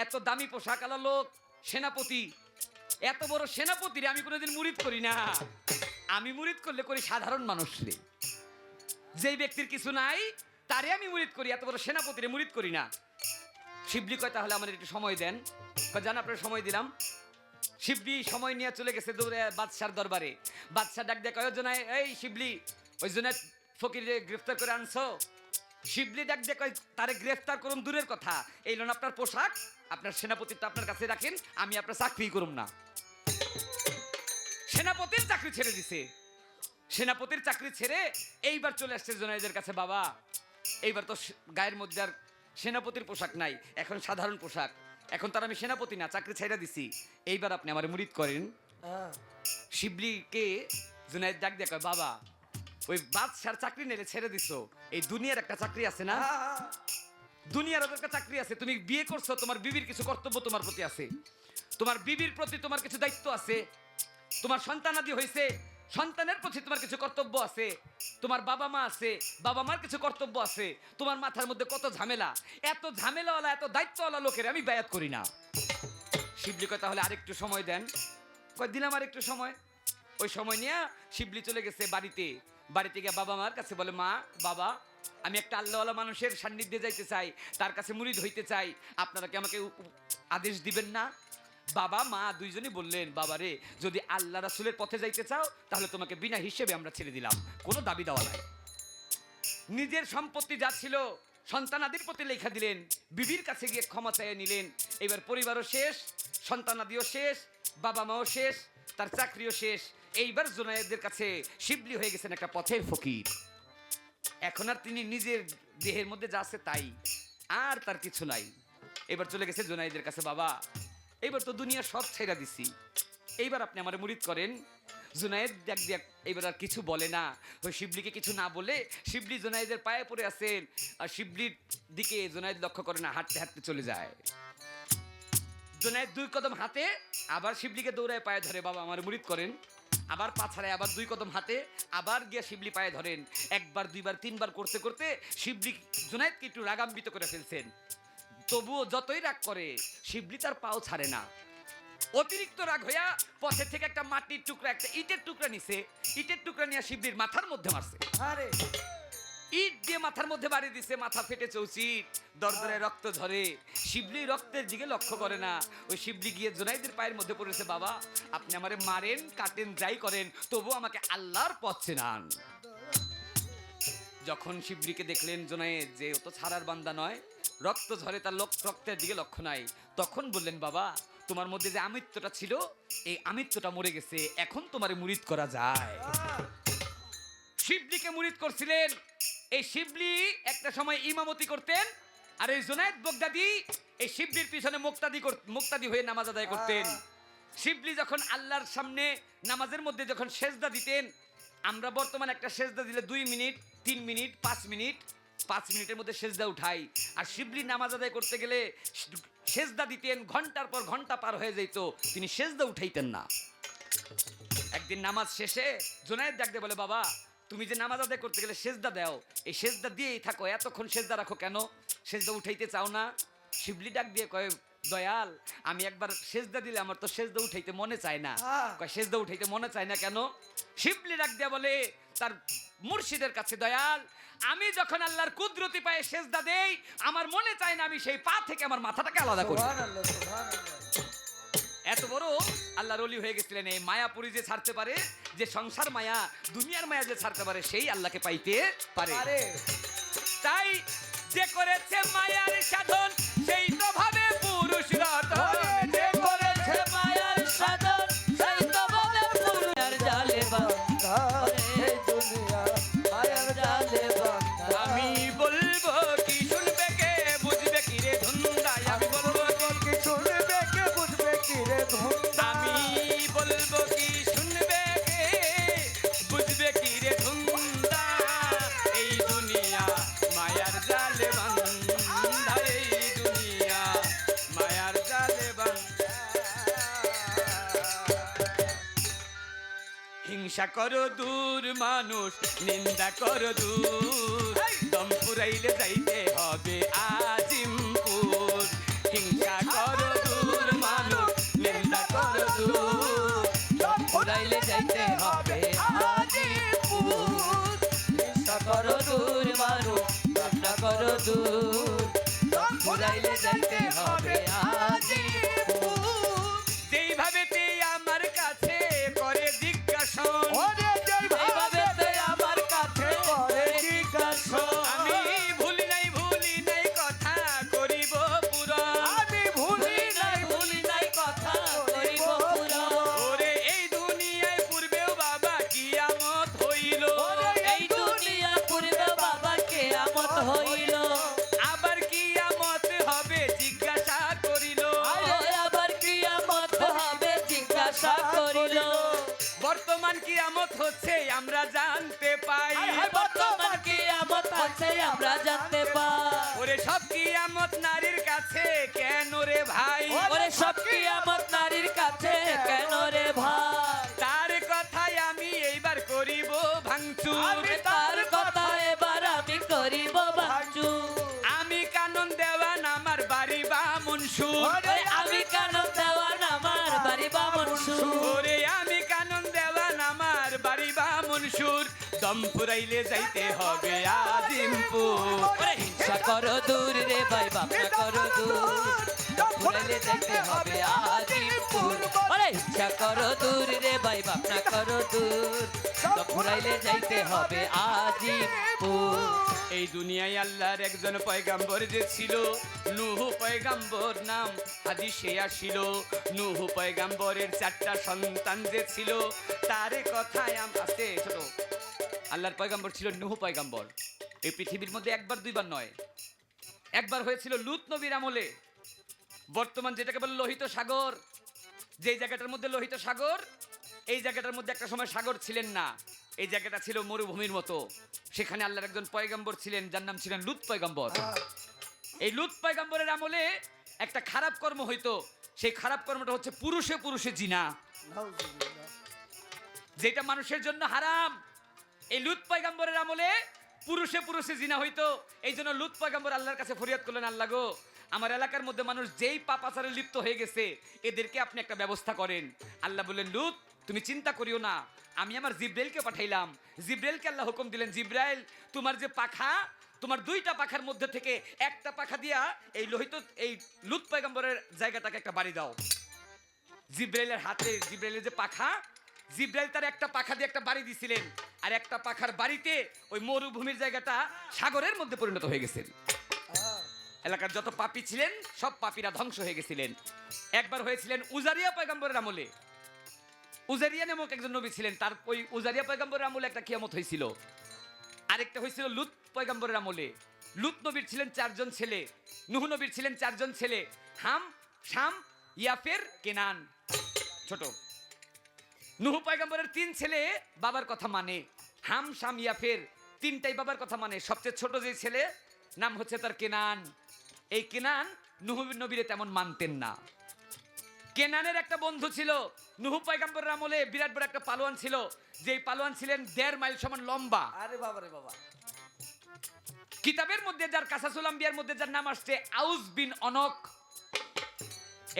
এত দামি পোশাক আলা লোক সেনাপতি, এত বড় সেনাপতিরে আমি কোনোদিন মুরিদ করি না। আমি মুরিদ করলে করি সাধারণ মানুষ রে, যেই ব্যক্তির কিছু নাই তারে আমি মুরিদ করি, এত বড় সেনাপতিরে মুরিদ করি না। শিবলি কয় তাহলে আমার একটু সময় দেন। জান আপনার সময় দিলাম। শিবলি সময় নিয়ে চলে গেছে দৌড়ে বাদশার দরবারে। বাদশা ডাক দিয়ে কয়, জোনায়েদ এই শিবলি ওই জোনায়েদ ফকিরে গ্রেফতার করে আনছো? শিবলি ডাক দিয়ে কয়, তারে গ্রেফতার করুন দূরের কথা, এই লোন আপনার পোশাক, আপনার সেনাপতিটা আপনার কাছে রাখেন, আমি আপনার চাকরি করুম না। সেনাপতির চাকরি ছেড়ে দিছে। সেনাপতির চাকরি ছেড়ে এইবার চলে আসছে জোনায়েদের কাছে, বাবা এইবার তো গায়ের মধ্যে আর সেনাপতির পোশাক নাই, এখন সাধারণ পোশাক, এখন তার আমি সেনাপতি না, চাকরি ছেড়ে দিছি, এইবার আপনি আমার মুরিদ করেন। শিবলিকে জোনায়েদ ডাক দিয়ে কয়, বাবা ওই বাদশার চাকরি নিলে ছেড়ে দিছো, এই দুনিয়ার একটা চাকরি আছে না, দুনিয়ার একটা চাকরি আছে, তুমি বিয়ে করছো, তোমার বিবির কিছু কর্তব্য তোমার প্রতি আছে, তোমার বিবির প্রতি তোমার কিছু দায়িত্ব আছে, তোমার সন্তানাদি হয়েছে, সন্তানের প্রতি তোমার কিছু কর্তব্য আছে, তোমার বাবা মা আছে, বাবা মার কিছু কর্তব্য আছে, তোমার মাথার মধ্যে কত ঝামেলা, এত ঝামেলাওয়ালা এত দায়িত্বওয়ালা লোকের আমি বায়াত করি না। শিবলি কয় তাহলে আরেকটু সময় দেন। কয় দিলাম আরেকটু সময়। ওই সময় নিয়ে শিবলি চলে গেছে বাড়িতে। বাড়িতে গিয়ে বাবা মার কাছে বলে, মা বাবা আমি একটা আল্লাহওয়ালা মানুষের সান্নিধ্যে যাইতে চাই, তার কাছে মুরিদ হইতে চাই, আপনারা কি আমাকে আদেশ দিবেন না? বাবা মা দুইজনই বললেন, বাবা রে যদি আল্লাহ রাসূলের পথে যাইতে চাও তাহলে তোমাকে বিনা হিসেবে আমরা ছেড়ে দিলাম, কোনো দাবি দেওয়া নাই। নিজের সম্পত্তি যা ছিল সন্তানাদির প্রতি লেখা দিলেন, বিবির কাছে গিয়ে ক্ষমা চাইয়ে নিলেন। এবার পরিবারও শেষ, সন্তানাদিও শেষ, বাবা মাও শেষ, তার চাকরিও শেষ। এইবার জোনায়েদের কাছে শিবলি হয়ে গেছেন একটা পথের ফকির। এখন আর তিনি নিজের দেহের মধ্যে যা আছে তাই, আর তার কিছু নাই। এবার চলে গেছে জোনায়েদের কাছে, বাবা এইবার তো দুনিয়া সব ছেড়া দিছি, এইবার আপনি আমার মুরিদ করেন। জোনায়েদ দেখ দেখ এইবার আর কিছু বলে না। ওই শিবলিকে কিছু না বলে শিবলি জোনায়েদের পায়ে পড়ে আছেন, আর শিবলির দিকে জোনায়েদ লক্ষ্য করে না, হাঁটতে হাঁটতে চলে যায়। জোনায়েদ 2 কদম হাতে আবার শিবলিকে দৌড়ায় পায়ে ধরে, বাবা আমার মুরিদ করেন। আবার পা ছাড়ায় আবার 2 কদম হাতে আবার গিয়ে শিবলি পায়ে ধরেন। 1 বার 2 বার 3 বার করতে করতে শিবলি জোনায়েদকে একটু রাগান্বিত করে ফেলছেন। তবুও যতই রাগ করে শিবলি তার পাও ছাড়ে না। অতিরিক্ত রাগ হইয়া পথে থেকে একটা মাটির টুকরা, একটা ইটের টুকরা নিছে, ইটের টুকরা নিয়ে শিবলির মাথার মধ্যে মারছে। আরে ইট দিয়ে মাথার মধ্যে বাড়ি দিছে, মাথা ফেটে চৌচিট, দরদরে রক্ত ঝরে। শিবলি রক্তের দিকে লক্ষ্য করে না, ওই শিবলি গিয়ে জুনাইদের পায়ের মধ্যে পড়েছে, বাবা আপনি আমারে মারেন কাটেন যাই করেন, তবু আমাকে আল্লাহর পথ চেনান। যখন শিবলিকে দেখলেন জুনাইদ যে ও তো ছাড়ার বান্দা নয়, রক্ত ঝরে, তার রক্তের দিকে লক্ষ্য নাই, তখন বললেন, বাবা তোমার মধ্যে যে আমিত্বটা ছিল, এই আমিত্বটা মরে গেছে, এখন তোমারে মুরিদ করা যায়। শিবলিকে মুরিদ করছিলেন। এই শিবলি একটা সময় ইমামতি করতেন, আর এই জুনাইদ বাগদাদি এই শিবলির পিছনে মুক্তাদি হয়ে নামাজ আদায় করতেন। শিবলি যখন আল্লাহর সামনে নামাজের মধ্যে যখন সেজদা দিতেন, আমরা বর্তমানে একটা সেজদা দিলে 2 মিনিট 3 মিনিট 5 মিনিট 5 মিনিটের মধ্যে সেজদা উঠাই, আর শিবলি নামাজ আদায় করতে গেলে সেজদা দিতেন, ঘন্টার পর ঘন্টা পার হয়ে যেত, তিনি সেজদা উঠাইতেন না। একদিন নামাজ শেষে জুনাইদ ডাক দিয়ে বলে, বাবা তুমি যে নামাজ আদায় করতে গেলে সেজদা দাও, এই সেজদা দিয়েই থাকো, এতক্ষণ সেজদা রাখো কেন, সেজদা উঠাইতে চাও না? শিবলি ডাক দিয়ে কয়, দয়াল আমি একবার সেজদা দিলে আমার তো সেজদা উঠাইতে মনে চায় না। কয় সেজদা উঠাইতে মনে চায় না কেন? শিবলি ডাক দিয়ে বলে তার মুর্শিদের কাছে, দয়াল আমি যখন আল্লাহর কুদরতি পায়ে সেজদা দেই, আমার মনে চায় না আমি সেই পা থেকে আমার মাথাটাকে আলাদা করি। সুবহানাল্লাহ, সুবহানাল্লাহ। এত বড় আল্লাহর ওলি হয়ে গেছিলেন। এই মায়াপুরি যে ছাড়তে পারে, যে সংসার মায়া দুনিয়ার মায়া যে ছাড়তে পারে, সেই আল্লাহকে পাইতে পারে। আরে তাই যে করেছে মায়ার সাধন, সেই তো ভাবে পুরুষ রতন। যে করেছে মায়ার সাধন, সেই তো বলে পুরুষের জালে বাঁধা। এই দুনিয়া মায়ার জালে বাঁধা। আমি বলবো কি শুনবে কে, বুঝবে কি রে ধুন্দা, আমি বলবো কি শুনবে কে বুঝবে কি রে ধুন্দা। আমি বলবো কি শুনবে কে, বুঝবে কি রে ধুন্দা। এই দুনিয়া মায়ার জালে বান্ধা, এই দুনিয়া মায়ার জালে বান্ধা। হিংসা করো দূর মানুষ, নিন্দা করো দূর, দম ফুরাইলে যাইতে হবে আজিমপুর। হিংসা করো দূর মানুষ, নিন্দা করো দূর, দম ফুরাইলে যাইতে হবে আজিমপুর। হিংসা করো দূর মানুষ, কামনা করো দূর, দম ফুরাইলে যাইতে হবে আজিমপুর। যেইভাবে আমার কাছে করে জিজ্ঞাসন, ওরে যেইভাবে এইভাবে আমার কাছে করে জিজ্ঞাসা। আমি ভুলি নাই কথা করিব পুরন। আমি ভুলি নাই ভুলি নাই কথা করিব পুরাণ। ওরে এই দুনিয়ায় পূর্বেও বাবা কিয়ামত হইল, এই দুনিয়া পূর্বে বাবা কিয়ামত হইল। আবার কিয়ামত হবে জিজ্ঞাসা করিল। ওই আবার কিয়ামত হবে জিজ্ঞাসা করিল। বর্তমান কিয়ামত হচ্ছে আমরা জানতে পাই, বর্তমান কিয়ামত আছে আমরা জানতে পাই। ওরে সব কিয়ামত নারীর কাছে কেন রে ভাই? ওরে সব কিয়ামত নারীর কাছে কেন রে ভাই? তার কথায় আমি এইবার করিব ভাঙচুর। আমি তার কথা এবার আমি করিব ভাঙচুর। আমি কানন দেওয়ান আমার বাড়ি বা মনসুর। ওরে আমি কেন দেওয়ান আমার বাড়ি বামন সুর। ওরে আমি কানন দেওয়ান আমার বাড়ি বা মনসুর, দম ফুরাইলে যাইতে হবে আজিমপুর। ওরে হিংসা করো দূর রে ভাই, বাপনা করো দূর, দম ফুরাইলে যাইতে হবে আজিমপুর। ওরে হিংসা করো দূর রে ভাই, বাপনা করো দূর, দম ফুরাইলে যাইতে হবে আজিমপুর। এই দুনিয়ায় আল্লাহর একজন পয়গাম্বর যে ছিল, নূহ পয়গাম্বর নাম হাদিসে আসিল। নূহ পয়গাম্বরের 4টা সন্তান যে ছিল, তার কথায় আছে ছোট। আল্লাহর পয়গাম্বর ছিল নূহ পয়গাম্বর। এই পৃথিবীর মধ্যে একবার দুইবার নয়, একবার হয়েছিল লূত নবীর আমলে। বর্তমান যেটাকে বলে লোহিত সাগর, যেই জায়গাটার মধ্যে লোহিত সাগর, এই জায়গাটার মধ্যে একটা সময় সাগর ছিলেন না, এই জায়গাটা ছিল মরুভূমির মতো। সেখানে আল্লাহর একজন পয়গাম্বর ছিলেন, যার নাম ছিলেন লূত পয়গাম্বর। এই লূত পয়গাম্বরের আমলে একটা খারাপ কর্ম হইতো, সেই খারাপ কর্মটা হচ্ছে পুরুষে পুরুষে জিনা, যেটা মানুষের জন্য হারাম। এই লূত পয়গাম্বরের আমলে পুরুষে পুরুষে জিনা হইতো। এই জন্য লূত পয়গাম্বর আল্লাহর কাছে ফরিয়াদ করলেন, আল্লাহ গো আমার এলাকার মধ্যে মানুষ যেই পাপাচারে লিপ্ত হয়ে গেছে এদেরকে আপনি একটা ব্যবস্থা করেন। আল্লাহ বললেন, লূত তুমি চিন্তা করিও না, আমি আমার জিব্রাইলকে পাঠাইলাম। জিব্রাইলকে আল্লাহ হুকুম দিলেন, জিব্রাইল তোমার যে পাখা, তোমার দুইটা পাখার মধ্যে থেকে একটা পাখা দিয়া এই লোহিত এই লূত পয়গম্বরের জায়গাটাকে একটা বাড়ি দাও। জিব্রাইলের হাতে জিব্রাইলের যে পাখা, জিব্রাইল তার একটা পাখা দিয়ে একটা বাড়ি দিছিলেন, আর একটা পাখার বাড়িতে ওই মরুভূমির জায়গাটা সাগরের মধ্যে পরিণত হয়ে গেছেন। এলাকার যত পাপী ছিলেন সব পাপীরা ধ্বংস হয়ে গেছিলেন। একবার হয়েছিলেন উজারিয়া পয়গম্বরের আমলে। উজারিয়া নামক একজন নবী ছিলেন, তার ওই উজারিয়া পয়গম্বরের আমলে একটা কিয়ামত হয়েছিল। আরেকটা হয়েছিল লূত পয়গম্বরের আমলে। লূত নবীর ছিলেন 4 জন ছেলে, নূহ নবীর ছিলেন 4 জন ছেলে, হাম, শাম, ইয়াফের, কেনান। ছোট নূহ পয়গম্বরের 3 ছেলে বাবার কথা মানে, হাম, শাম, ইয়াফের, 3টাই বাবার কথা মানে। সবচেয়ে ছোট যে ছেলে নাম হচ্ছে তার কেনান। এই কেনান নূহ নবীরে তেমন মানতেন না। কেনানের একটা বন্ধু ছিল, নূহ পয়গম্বরের আমলে বিরাট বড় একটা পালোয়ান ছিল, যেই পালোয়ান ছিলেন 1.5 মাইল সমান লম্বা। আরে বাবা রে বাবা। কিতাবের মধ্যে যার কাসাসুল আম্বিয়ার মধ্যে যার নাম আসছে আউস বিন অনক।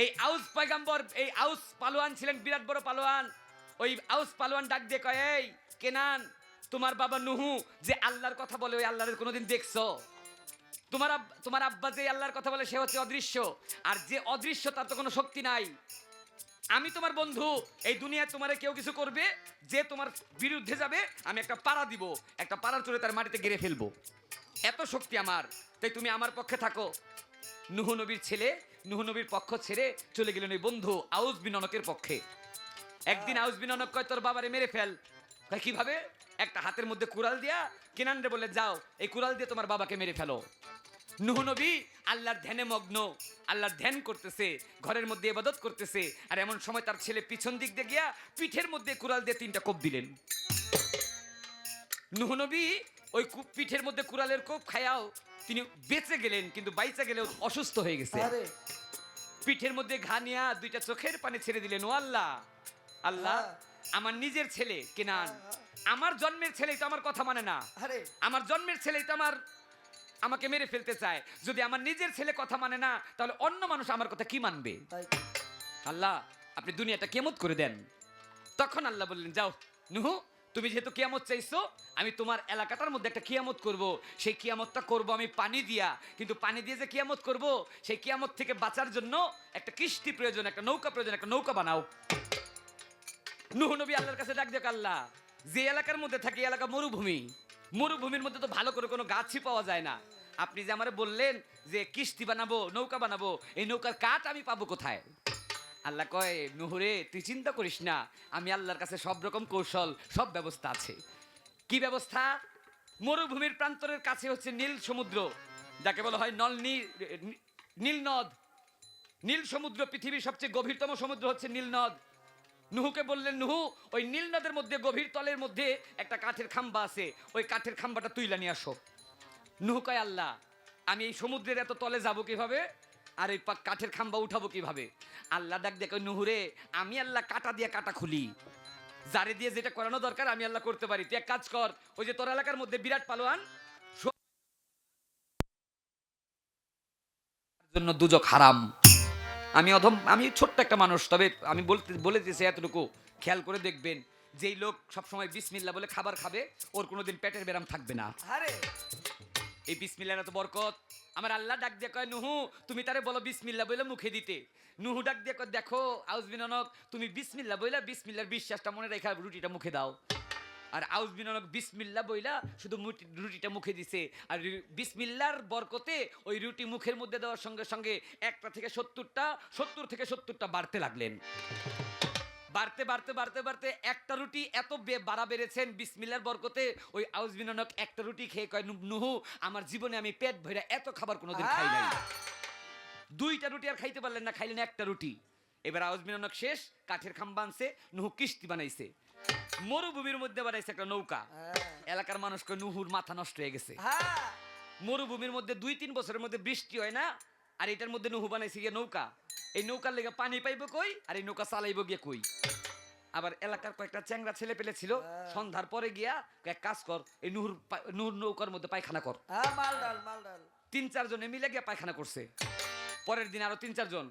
এই আউস পয়গম্বর, এই আউস পালোয়ান ছিলেন বিরাট বড় পালোয়ান। ওই আউস পালোয়ান ডাক দিয়ে কয়, এই কেনান, তোমার বাবা নূহ যে আল্লাহর কথা বলে ওই আল্লাহর কোনোদিন দেখছো? তোমার আব্বা যে আল্লাহর কথা বলে সে হচ্ছে অদৃশ্য, আর যে অদৃশ্য তার তো কোনো শক্তি নাই। আমি তোমার বন্ধু, এই দুনিয়ায় তোমারে কেউ কিছু করবে, যে তোমার বিরুদ্ধে যাবে আমি একটা পাড়া দিব, একটা পাড়ার চড়ে তার মাটিতে গেড়ে ফেলবো, এত শক্তি আমার। তাই তুমি আমার পক্ষে থাকো। নূহ নবীর ছেলে নূহ নবীর পক্ষ ছেড়ে চলে গেলেন ওই বন্ধু আউস বিন অনকের পক্ষে। একদিন আউস বিন অনক কয়, তোর বাবারে মেরে ফেল। কয় কিভাবে? একটা হাতের মধ্যে কুড়াল দিয়া কেনান রে বলে, যাও এই কুড়াল দিয়ে তোমার বাবাকে মেরে ফেলো। নূহ নবী আল্লাহর ধ্যানে মগ্ন, আল্লাহর ধ্যান করতেছে, ঘরের মধ্যে ইবাদত করতেছে, আর এমন সময় তার ছেলে পিছন দিক দিয়ে গিয়া পিঠের মধ্যে কুড়াল দিয়ে 3টা কোপ দিলেন। নূহ নবী ওই পিঠের মধ্যে কুড়ালের কোপ খায়াও তিনি বেঁচে গেলেন, কিন্তু বাইচা গেলেও অসুস্থ হয়ে গেছে। আরে পিঠের মধ্যে ঘা নিয়া 2টা চোখের পানি ছেড়ে দিলেন, ও আল্লাহ, আল্লাহ আমার নিজের ছেলে কেনান, আমার জন্মের ছেলেই তো আমার কথা মানে না, আরে আমার জন্মের ছেলেই তো আমাকে মেরে ফেলতে চায়। যদি আমার নিজের ছেলে কথা মানে না, তাহলে অন্য মানুষ আমার কথা কি মানবে? তাই আল্লাহ আপনি দুনিয়াটা কিয়ামত করে দেন। তখন আল্লাহ বললেন, যাও নূহ, তুমি যেহেতু কিয়ামত চাইছো, আমি তোমার এলাকাটার মধ্যে একটা কিয়ামত করব। সেই কিয়ামতটা করব আমি পানি দিয়া, কিন্তু পানি দিয়ে যে কিয়ামত করব, সেই কিয়ামত থেকে বাঁচার জন্য একটা কিস্তি প্রয়োজন, একটা নৌকা প্রয়োজন, একটা নৌকা বানাও। নূহ নবী আল্লাহর কাছে ডাক দেখ, আল্লাহ যে এলাকার মধ্যে থাকি এলাকা মরুভূমি, মরুভূমির মধ্যে তো ভালো করে কোনো গাছই পাওয়া যায় না। আপনি যে আমারে বললেন যে কিস্তি বানাবো, নৌকা বানাবো, এই নৌকার কাঠ আমি পাবো কোথায়? আল্লাহ কয়, নূহরে তুই চিন্তা করিস না, আমি আল্লাহর কাছে সব রকম কৌশল, সব ব্যবস্থা আছে। কি ব্যবস্থা? মরুভূমির প্রান্তরের কাছে হচ্ছে নীল সমুদ্র, যাকে বলা হয় নীল নদ। নীল সমুদ্র পৃথিবীর সবচেয়ে গভীরতম সমুদ্র হচ্ছে নীল নদ। নূহকে বললেন, নূহ ওই নীল নদের মধ্যে গভীর তলের মধ্যে একটা কাঠের খাম্বা আছে, ওই কাঠের খাম্বাটা তুইলা নিয়ে আসো। নূহ কয়, আল্লাহ আমি এই সমুদ্রের এত তলে যাব কিভাবে, আর এই কাঠের খাম্বা উঠাবো কিভাবে? আল্লাহ ডাক দেখো, নূহরে আমি আল্লাহ কাটা দিয়ে কাটা খুলি, জারে দিয়ে যেটা করানো দরকার আমি আল্লাহ করতে পারি। তুই এক কাজ কর, ওই যে তোর এলাকার মধ্যে বিরাট পালোয়ান, জন্য দুজক হারাম। আমি ছোট্ট একটা মানুষ, তবে আমি বলে দিয়েছি এতটুকু খেয়াল করে দেখবেন, যেই লোক সবসময় বিসমিল্লাহ বলে খাবার খাবে ওর কোনোদিন পেটের ব্যারাম থাকবে না। আরে এই বিসমিল্লাহর এত বরকত। আমার আল্লাহ ডাক দিয়ে কয়, নূহ তুমি তারে বলো বিসমিল্লাহ বলে মুখে দিতে। নূহ ডাক দিয়ে কয়, দেখো আউস বিন অনক, তুমি বিসমিল্লাহ বইলা বিসমিল্লাহর বিশ্বাসটা মনে রেখা রুটিটা মুখে দাও। আর আউস বিন অনক বিসমিল্লাহ বইলা শুধু রুটিটা মুখে দিছে, আর বিসমিল্লাহর বরকতে ওই রুটি মুখের মধ্যে দেওয়ার সঙ্গে সঙ্গে 1টা থেকে 70টা বাড়তে লাগলেন। বাড়তে বাড়তে বাড়তে বাড়তে একটা রুটি এত বাড়া বেড়েছেন বিসমিল্লাহর বরকতে। ওই আউস বিন অনক একটা রুটি খেয়ে কয়, নূহ আমার জীবনে আমি পেট ভরে এত খাবার কোনোদিন খাই নাই। 2টা রুটি আর খাইতে পারলেন না, খাইলেন একটা রুটি। এবার আউস বিন অনক শেষ, কাঠের খাম্বা আনছে, নূহ কিস্তি বানাইছে, মরুভূমির মধ্যে বানাইছে একটা নৌকা। এলাকার মানুষ কয়, নূহুর মাথা নষ্ট হয়ে গেছে। মরুভূমির মধ্যে 2-3 বছরের মধ্যে বৃষ্টি হয় না, আর এটার মধ্যে নূহ বানাইছে গিয়ে নৌকা। এই নৌকার লেগে পানি পাইবো কই, আর এই নৌকা চালাইবো গিয়ে কই? আবার এলাকার কয়েকটা চ্যাংরা ছেলে পেলে ছিল, সন্ধ্যার পরে গিয়া এক কাজ কর, এই নূহুর নৌকার মধ্যে পায়খানা কর। মাল ডাল 3-4 জনে মিলে গিয়ে পায়খানা করছে। পরের দিন আরো 3-4 জন,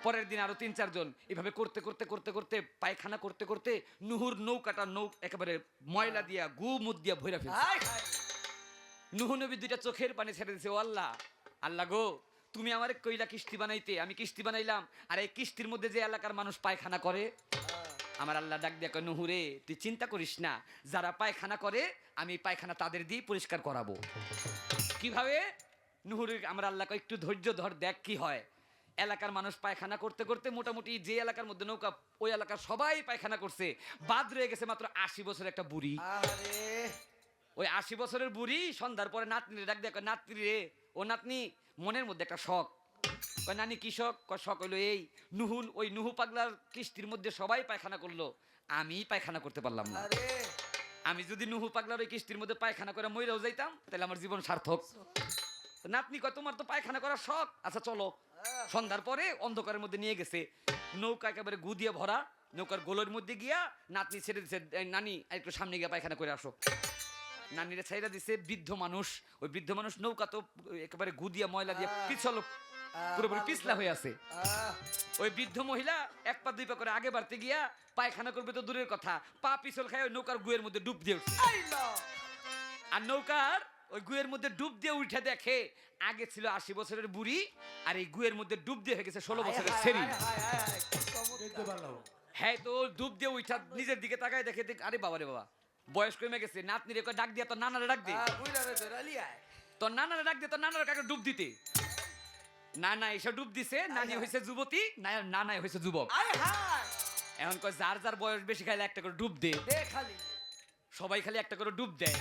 পরের দিন আরো 3-4 জন, এভাবে করতে করতে করতে করতে পায়খানা করতে করতে নুহুর নৌকাটা একেবারে ময়লা দিয়া গু মুদ দিয়া ভইরা ফেলছে। হায় হায় নুহু নবী দুইটা চোখের পানি ছেড়ে দিছে, ও আল্লাহ, আল্লাহ গো, তুমি আমারে কইলা কিস্তি বানাইতে, আমি কিস্তি বানাইলাম, আর এই কিস্তির মধ্যে যে এলাকার মানুষ পায়খানা করে, আমার আল্লাহ ডাক দিয়া কয়, নুহুরে তুই চিন্তা করিস না, যারা পায়খানা করে আমি পায়খানা তাদের দিয়ে পরিষ্কার করাবো। কিভাবে? নুহুরে আমার আল্লাহ কয়, একটু ধৈর্য ধর, দেখ কি হয়। এলাকার মানুষ পায়খানা করতে করতে মোটামুটি যে এলাকার মধ্যে নৌকা, ওই এলাকার সবাই পায়খানা করছে, বাদ রয়ে গেছে মাত্র 80 বছরের একটা বুড়ি। আরে ওই 80 বছরের বুড়ি সন্ধ্যার পরে নাতনি ডাক দেয়, নাতনি রে, ও নাতনি, মনের মধ্যে একটা শখ। কয় নানি কি শখ? কয় শখ হইলো এই, ওই নুহু পাগলার কিস্তির মধ্যে সবাই পায়খানা করলো, আমি পায়খানা করতে পারলাম না। আরে আমি যদি নুহু পাগলার ওই কিস্তির মধ্যে পায়খানা করে মইরাও যাইতাম, তাহলে আমার জীবন সার্থক। নাতনি কয় তোমার তো পায়খানা করার শখ, আচ্ছা চলো। সন্ধ্যার পরে অন্ধকারের মধ্যে নিয়ে গেছে, নৌকা একেবারে গু দিয়ে ভরা, নৌকার গোলের মধ্যে গিয়া নাতনি ছেড়ে দিছে, এই নানি একটু সামনে গিয়ে পায়খানা করে আসো। নানিরা ছাইরা দিছে, বৃদ্ধ মানুষ, ওই বৃদ্ধ মানুষ নৌকা তো একেবারে গু দিয়া ময়লা দিয়ে পিছল, পুরোপুরি পিছলা হয়ে আছে। ওই বৃদ্ধ মহিলা 1 পা 2 পা করে আগে বাড়তে গিয়া পায়খানা করবে তো দূরের কথা, পা পিছল খায় ওই নৌকার গুয়ের মধ্যে ডুব দিয়ে উঠছে। আইলো আর নৌকার ওই গুয়ের মধ্যে ডুব দিয়ে উঠে দেখে আগে ছিল 80 বছরের বুড়ি, আর এই গুয়ের মধ্যে ডুব দিয়ে হয়ে গেছে 16 বছরের ছেড়ি। হ্যাঁ, তো ডুব দিয়ে উঠা নিজের দিকে তাকায় দেখে, আরে বাবা রে বাবা, বয়স কমে গেছে। নাতনি রে কয় ডাক দিয়া তোর নানারে ডাক দে, তোর নানারে ডাক দে, তোর নানার কাকে ডুব দিতে। নানা এসে ডুব দিছে, নানি হয়েছে যুবতী, নানাই হয়েছে যুবক। এখন কয় যার যার বয়স বেশি খাইলে একটা করে ডুব দে। সবাই খালি একটা করে ডুব দেয়।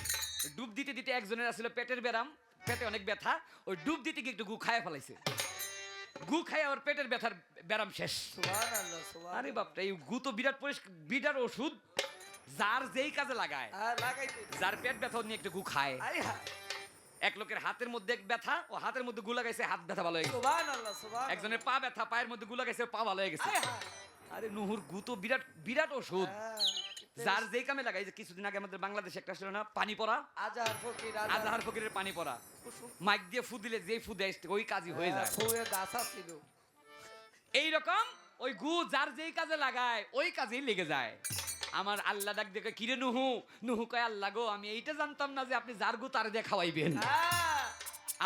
ডুব দিতে দিতে একজনের আসলে পেটের ব্যারাম, পেটে অনেক ব্যথা, ওই ডুব দিতে গিয়ে একটু গু খায় ফেলাইছে। গু খায় ওর পেটের ব্যথার ব্যারাম শেষ। আরে বাপটা, এই গু তো বিরাট ওষুধ, যার যেই কাজে লাগায়। যার পেট ব্যথা নিয়ে একটু গু খায়। এক লোকের হাতের মধ্যে ব্যথা, ও হাতের মধ্যে গু লাগাইছে, হাত ব্যথা ভালো হয়ে গেছে। একজনের পা ব্যথা, পায়ের মধ্যে গু লাগাইছে, পা ভালো হয়ে গেছে। আরে নুহুর গু তো বিরাট ওষুধ, যার যেই কামে লাগাই। যে কিছুদিন আগে আমাদের বাংলাদেশে একটা ছিল না, পানি পড়া, আজহার ফকিরের পানি পড়া, মাইক দিয়ে ফু দিলে যে ফু দেয় ওই কাজই হয়ে যায়। এইরকম ওই গু যার যেই কাজে লাগায় ওই কাজেই লেগে যায়। আমার আল্লাহ ডাক দেখে, কিরে নুহু? নুহু কয়, আল্লাহ গো, আমি এইটা জানতাম না যে আপনি যার গু তার দিয়ে খাওয়াইবেন।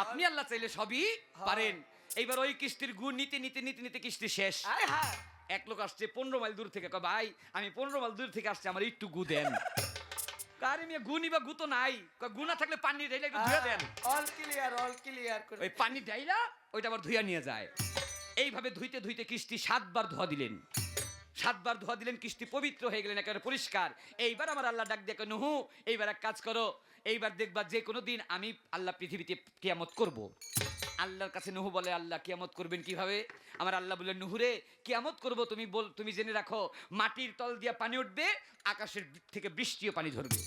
আপনি আল্লাহ চাইলে সবই পারেন। এইবার ওই কিস্তির গু নিতে নিতে নিতে নিতে কিস্তি শেষ। এক লোক আসছে 15 মাইল দূর থেকে, কয় ভাই আমি 15 মাইল দূর থেকে আসছি, আমার একটু গু দেন। কারে মিয়া গু নিবা, গু তো নাই। কয় গু না থাকলে পানি ঢাইলা একটু ধুয়ে দেন। ওই পানি ঢাইলা ওইটা আবার ধুইয়া নিয়ে যায়। এইভাবে ধুইতে ধুইতে কিস্তি 7 বার ধোয়া দিলেন। 7 বার ধোয়া দিলেন, কিস্তি পবিত্র হয়ে গেলেন, একেবারে পরিষ্কার। এইবার আমার আল্লাহ ডাক দেখে, নুহু এইবার এক কাজ করো, এইবার দেখবা যে কোনো দিন আমি আল্লাহ পৃথিবীতে কিয়ামত করব। আল্লাহর কাছে নুহু বলে, আল্লাহ কিয়ামত করবেন কিভাবে? আমার আল্লাহ বললেন, নুহুরে কিয়ামত করব, তুমি জেনে রাখো, মাটির তল দিয়া পানি উঠবে, আকাশের থেকে বৃষ্টিও পানি ধরবে।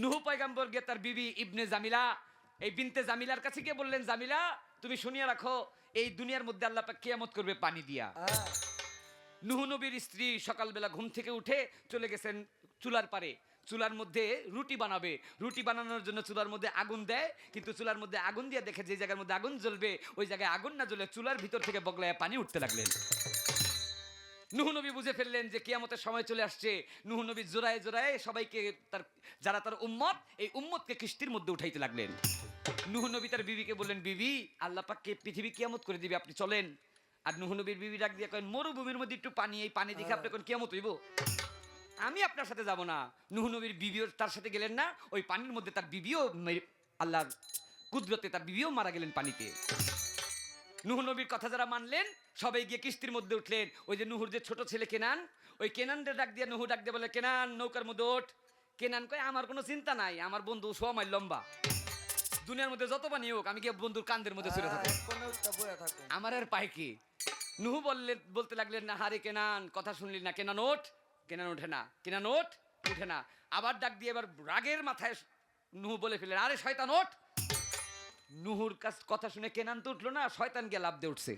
নুহু পয়গম্বর গিয়ে তার বিবি ইবনে জামিলা, এই বিনতে জামিলার কাছে গিয়ে বললেন, জামিলা তুমি শুনিয়ে রাখো, এই দুনিয়ার মধ্যে আল্লাহ পাক কিয়ামত করবে পানি দিয়া। নুহু নবীর স্ত্রী সকালবেলা ঘুম থেকে উঠে চলে গেছেন চুলার পারে, চুলার মধ্যে রুটি বানাবে। রুটি বানানোর জন্য চুলার মধ্যে আগুন দেয়, কিন্তু চুলার মধ্যে আগুন দিয়ে দেখে যে জায়গার মধ্যে আগুন জ্বলবে ওই জায়গায় আগুন না জ্বলে চুলার ভিতর থেকে বগলায় পানি উঠতে লাগলেন। নুহু নবী বুঝে ফেললেন যে কিয়ামতের সময় চলে আসছে। নুহু নবী জোড়ায় জোড়ায় সবাইকে, যারা তার উম্মত, এই উম্মতকে কিস্তির মধ্যে উঠাইতে লাগলেন। নুহু নবী তার বিবিকে বললেন, বিবি আল্লাহ পাককে পৃথিবী কিয়ামত করে দিবে, আপনি চলেন। আর নুহু নবীর বিবি ডাক দিয়ে কয়েন, মরুভূমির মধ্যে একটু পানি, এই পানি দেখে আপনি কোন কিয়ামত হইব? আমি আপনার সাথে যাব না। নুহু নবীর বিবিও তার সাথে গেলেন না। ওই পানির মধ্যে তার বিবিও, আল্লাহর কুদরতে তার বিবিও মারা গেলেন পানিতে। নুহু নবীর কথা যারা মানলেন সবাই গিয়ে কিস্তির মধ্যে উঠলেন। ওই যে নুহুর যে ছোট ছেলে কেনান, ওই কেনানদের ডাক দিয়ে নুহু ডাক দিয়ে বলে, কেনান নৌকার মধ্যে ওঠ। কেনান কয়, আমার কোনো চিন্তা নাই, আমার বন্ধু 100 মাইল লম্বা, দুনিয়ার মধ্যে যত পানি হোক আমি গিয়ে বন্ধুর কান্দের মধ্যে চলে থাকবো, আমার আর পায় কি? নুহু বলতে লাগলেন, না হারে কেনান, কথা শুনলি না? কেনান ওঠ। কেনান ওঠে না, কেনান ওঠ, উঠে না। আবার ডাক দিয়ে এবার রাগের মাথায় নুহু বলে ফেললেন, আরে শয়তান ওঠ। নুহুর কথা শুনে কেনান তো উঠলো না, শয়তান গিয়ে লাফ দিয়ে উঠছে।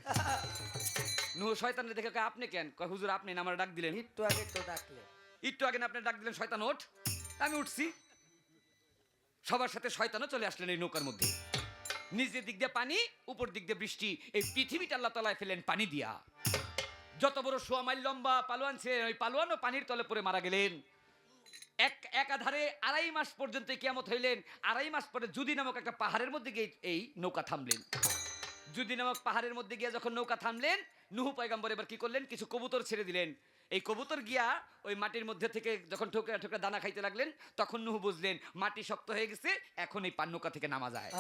নুহু শয়তানকে দেখে কয়, আপনি কেন? কয়, হুজুর আপনি না আমার ডাক দিলেন, একটু আগে না আপনি ডাক দিলেন, শয়তান ওঠ। আমি উঠছি। সবার সাথে শয়তানও চলে আসলেন এই নৌকার মধ্যে। নিচের দিক দিয়ে পানি, উপর দিক দিয়ে বৃষ্টি, এই পৃথিবীটা আল্লাহ তাআলা ফেলেন পানি দিয়া। যত বড় 100 মাইল লম্বা পালোয়ান ছিলেন, ওই পালোয়ানও পানির তলে পড়ে মারা গেলেন। একাধারে 2.5 মাস পর্যন্ত কিয়ামত হইলেন। 2.5 মাস পরে জুদি নামক একটা পাহাড়ের মধ্যে গিয়ে এই নৌকা থামলেন। জুদি নামক পাহাড়ের মধ্যে গিয়ে যখন নৌকা থামলেন, নূহ পয়গম্বর এবার কি করলেন, কিছু কবুতর ছেড়ে দিলেন। এই কবুতর গিয়া ওই মাটির মধ্যে থেকে যখন ঠোকরা ঠোকরা দানা খাইতে লাগলেন, তখন নূহ বুঝলেন মাটি শক্ত হয়ে গেছে, এখন এই নৌকা থেকে নামা যায়।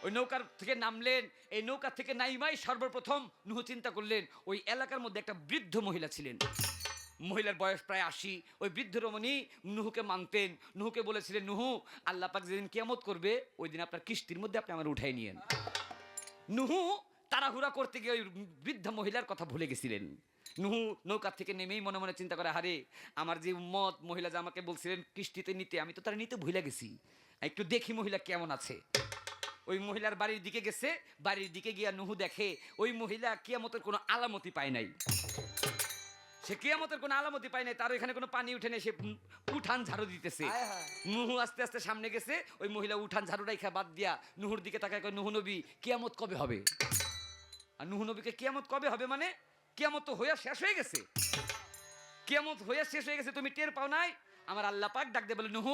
ওই নৌকার থেকে নামলেন। এই নৌকা থেকে নাইমাই সর্বপ্রথম নূহ চিন্তা করলেন, ওই এলাকার মধ্যে একটা বৃদ্ধ মহিলা ছিলেন। মহিলার বয়স প্রায় 80। ওই বৃদ্ধ রমণী নূহকে মানতেন। নূহকে বলেছিলেন, নূহ, আল্লাহ পাক যেদিন কিয়ামত করবে ওই দিন আপনার কিস্তির মধ্যে আপনি আমার উঠাই নিয়েন। নূহ তাড়াহুড়া করতে গিয়ে ওই বৃদ্ধা মহিলার কথা ভুলে গেছিলেন। নূহ নৌকা থেকে নেমেই মনে মনে চিন্তা করে, হারে আমার যে উম্মত মহিলা যে আমাকে বলছিলেন কিস্তিতে নিতে, আমি তো তারা নিতে ভুলে গেছি, একটু দেখি মহিলা কেমন আছে। ওই মহিলার বাড়ির দিকে গেছে। বাড়ির দিকে গিয়া নূহ দেখে ওই মহিলা কিয়ামতের কোনো আলামতি পায় নাই। সে কিয়ামতের কোনো আলামতি পায় নাই, তার এখানে কোনো পানি উঠে নেই, সে উঠান ঝাড়ু দিতেছে। নূহ আস্তে আস্তে সামনে গেছে। ওই মহিলা উঠান ঝাড়ু রাইখা বাদ দিয়া নূহর দিকে তাকায়, কয়, নূহ নবী, কিয়ামত কবে হবে? আর নূহ নবীকে কিয়ামত কবে হবে মানে, কিয়ামত তো হইয়া শেষ হয়ে গেছে। কিয়ামত হইয়া শেষ হয়ে গেছে, তুমি টের পাও নাই? আমার আল্লাহ পাক ডাক দিয়ে বলে, নূহ,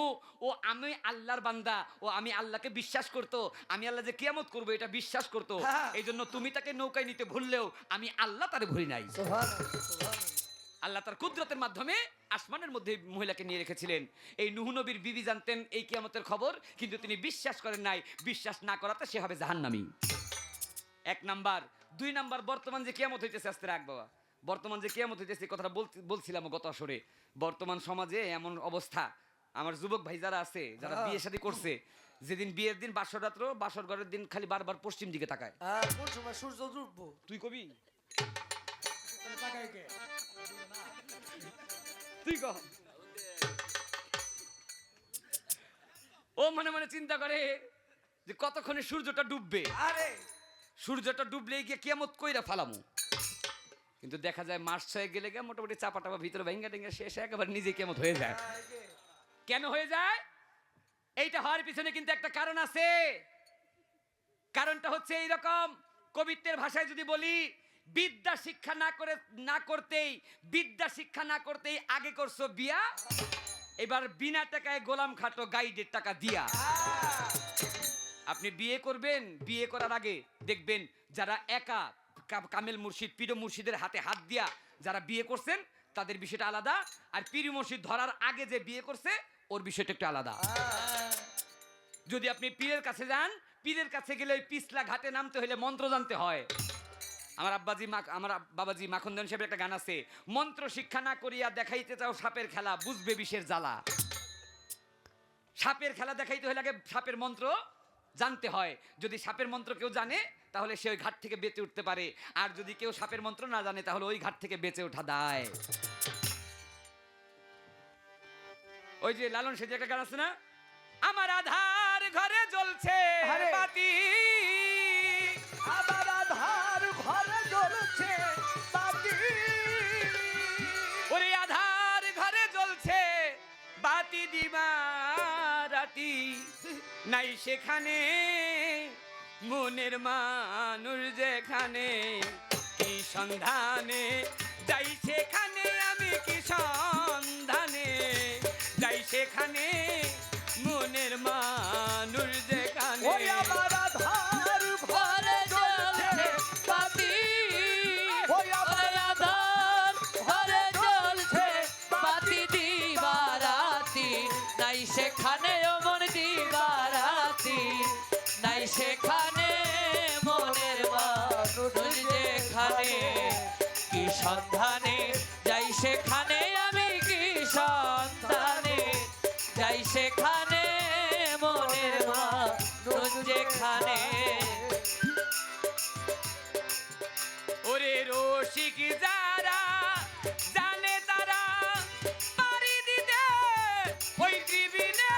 ও আমি আল্লাহর বান্দা, ও আমি আল্লাহকে বিশ্বাস করতো, আমি আল্লাহ যে কিয়ামত করবো এটা বিশ্বাস করতো। এই জন্য তুমি তাকে নৌকায় নিতে ভুললেও আমি আল্লাহ তারে ভুলি নাই। আল্লাহ তার কুদরতের মাধ্যমে আসমানের মধ্যে মহিলাকে নিয়ে রেখেছিলেন। এই নূহ নবীর বিবি জানতেন এই কিয়ামতের খবর, কিন্তু তিনি বিশ্বাস করেন নাই। বিশ্বাস না করাতে সে হবে জাহান্নামী। 1 নাম্বার। 2 নাম্বার, বর্তমান যে কিয়ামত হইতেছে, আস্তে রাখ বাবা, বর্তমান যে কিয়ামত হইতেছে কথাটা বলছিলাম গত আসরে। বর্তমান সমাজে এমন অবস্থা, আমার যুবক ভাই যারা আছে, যারা বিয়ে শাদী করছে, যেদিন বিয়ের দিন বাসর রাত্র, বাসর ঘরের দিন খালি বারবার পশ্চিম দিকে তাকায়। কোন সময় সূর্য ডুববো? তুই কবি, তুই কহ। ও মনে মনে চিন্তা করে যে কতক্ষণে সূর্যটা ডুববে, আরে সূর্যটা ডুবলে গিয়ে কিয়ামত কইরা ফালামু। কিন্তু দেখা যায় মাস 6 গেলে গিয়ে মোটামুটি চাপা টাপা ভিতরে ভেঙ্গা টেঙ্গা শেষ, একেবারে নিজে কিয়ামত হয়ে যায়। কেন হয়ে যায়? এইটা হওয়ার পিছনে কিন্তু একটা কারণ আছে। কারণটা হচ্ছে এইরকম, কবিত্বের ভাষায় যদি বলি, বিদ্যা শিক্ষা না করতেই আগে করছো বিয়া, এবার বিনা টাকায় গোলাম খাটো গাইডের টাকা দিয়া। আপনি বিয়ে করবেন, বিয়ে করার আগে দেখবেন যারা একা কামেল মুর্শিদ, পীর মুর্শিদের হাতে হাত দিয়া যারা বিয়ে করছেন তাদের বিষয়টা আলাদা, আর পীর মুর্শিদ ধরার আগে যে বিয়ে করছে ওর বিষয়টা একটু আলাদা। যদি আপনি পীরের কাছে যান, পীরের কাছে গেলে ওই পিছলা ঘাটে নামতে হলে মন্ত্র জানতে হয়। আমার বাবাজি মাখন দেন সাহেবের একটা গান আছে, মন্ত্র শিক্ষা না করিয়া দেখাইতে চাও সাপের খেলা, বুঝবে বিষের জ্বালা। সাপের খেলা দেখাইতে হলে আগে সাপের মন্ত্র জানতে হয়। যদি সাপের মন্ত্র কেউ জানে তাহলে সে ওই ঘাট থেকে বেঁচে উঠতে পারে, আর যদি কেউ সাপের মন্ত্র না জানে তাহলে ওই ঘাট থেকে বেঁচে ওঠা দায়। ওই যে লালন সেজে একটা গান আছে না, আমার আধার ঘরে জ্বলছে বাতি, আমার আধার ঘরে জ্বলছে বাতি, ওরে আধার ঘরে জ্বলছে বাতি দিবারাতি, নাই সেখানে মনের মানুষ যেখানে, কি সন্ধানে যাই সেখানে আমি, কি সন্ধানে যাই সেখানে মনের মানুষ যেখানে। ওই আমার আধার ঘরে জ্বলছে বাতি, ওই আমার আধার ঘরে জ্বলছে বাতি দিবারাতি, নাই সেখানে মন দিবারাতি, নাই সেখানে মনের মানুষ যেখানে, কি সন্ধানে যাই সেখানে আমি, কি সন্ধানে যাই সেখানে মনের মানুষ যেখানে। ওরে রসিক যারা জানে তারা পারি দিতে ওই টিভিনে,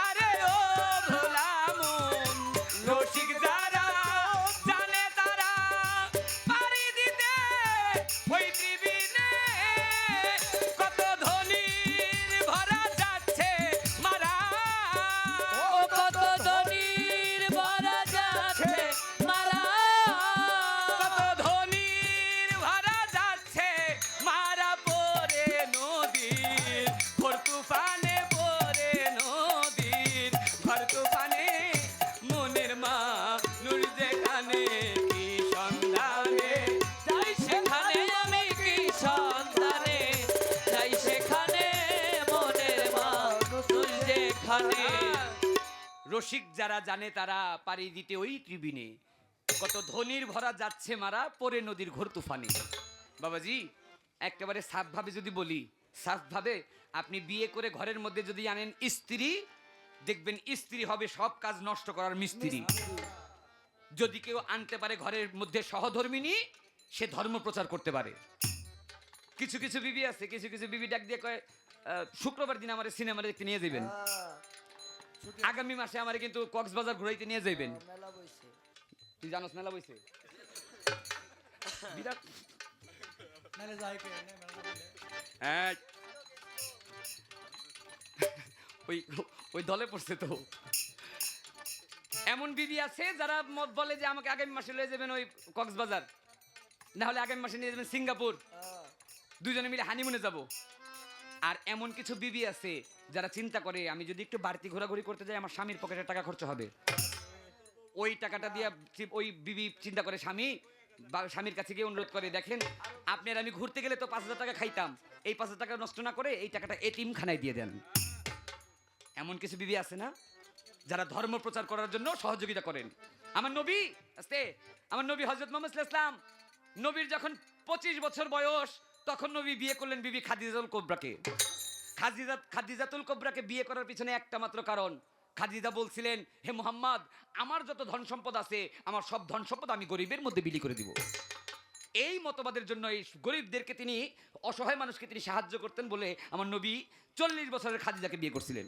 আরে ও ভোলা মন, রসিক যারা জানে তারা পারি দিতে রসিক যারা জানে তারা পাড়ি দিতে ওই ত্রিবিনে, কত ধনির ভরা যাচ্ছে মারা পরে নদীর ঘোর তুফানে। বাবাজি একেবারে সাফভাবে যদি বলি, সাফভাবে আপনি বিয়ে করে ঘরের মধ্যে যদি আনেন স্ত্রী, দেখবেন স্ত্রী হবে সব কাজ নষ্ট করার মিস্ত্রি। যদি কেউ আনতে পারে ঘরের মধ্যে সহধর্মিনী, সে ধর্ম প্রচার করতে পারে। কিছু কিছু বিবি আছে, কিছু কিছু বিবি ডাক দিয়ে কয় শুক্রবার দিন আমার সিনেমা দেখতে নিয়ে যাবেন, আগামী মাসে আমার কিন্তু কক্সবাজার ঘুরাইতে নিয়ে যাবেন। মেলা বইছে, তুই জানোস মেলা বইছে? বিরাট মেলা যায় কে মেলা বলে হ্যাঁ, ওই ওই দলে পড়ছে তো। এমন বিবি আছে যারা বলে যে আমাকে আগামী মাসে নিয়ে যাবেন ওই কক্সবাজার, না হলে আগামী মাসে নিয়ে যাবেন সিঙ্গাপুর, দুজনে মিলে হানিমুনে যাব। আর এমন কিছু বিবি আছে যারা চিন্তা করে আমি যদি একটু বাড়তি ঘোরাঘুরি করতে যাই আমার স্বামীর পকেটে টাকা খরচ হবে, ওই টাকাটা দিয়ে ওই বিবি চিন্তা করে স্বামীর কাছে গিয়ে অনুরোধ করে, দেখেন আপনি আর আমি ঘুরতে গেলে তো 5,000 টাকা খাইতাম, এই 5,000 টাকা নষ্ট না করে এই টাকাটা এতিমখানায় দিয়ে দেন। এমন কিছু বিবি আছে না যারা ধর্ম প্রচার করার জন্য সহযোগিতা করেন। আমার নবী আমার নবী হযরত মুহাম্মদ সাল্লাল্লাহু আলাইহি ওয়াসাল্লাম, নবীর যখন 25 বছর বয়স তখন নবী বিয়ে করলেন বিবি খাদিজাতুল কুবরাকে। খাদিজাতুল কুবরাকে বিয়ে করার পিছনে একটা মাত্র কারণ, খাদিজা বলছিলেন হে মুহাম্মদ, আমার যত ধন সম্পদ আছে আমার সব ধন সম্পদ আমি গরিবের মধ্যে বিলি করে দিব। এই মতবাদের জন্য এই গরিবদেরকে তিনি, অসহায় মানুষকে তিনি সাহায্য করতেন বলে আমার নবী 40 বছরের খাদিজাকে বিয়ে করছিলেন।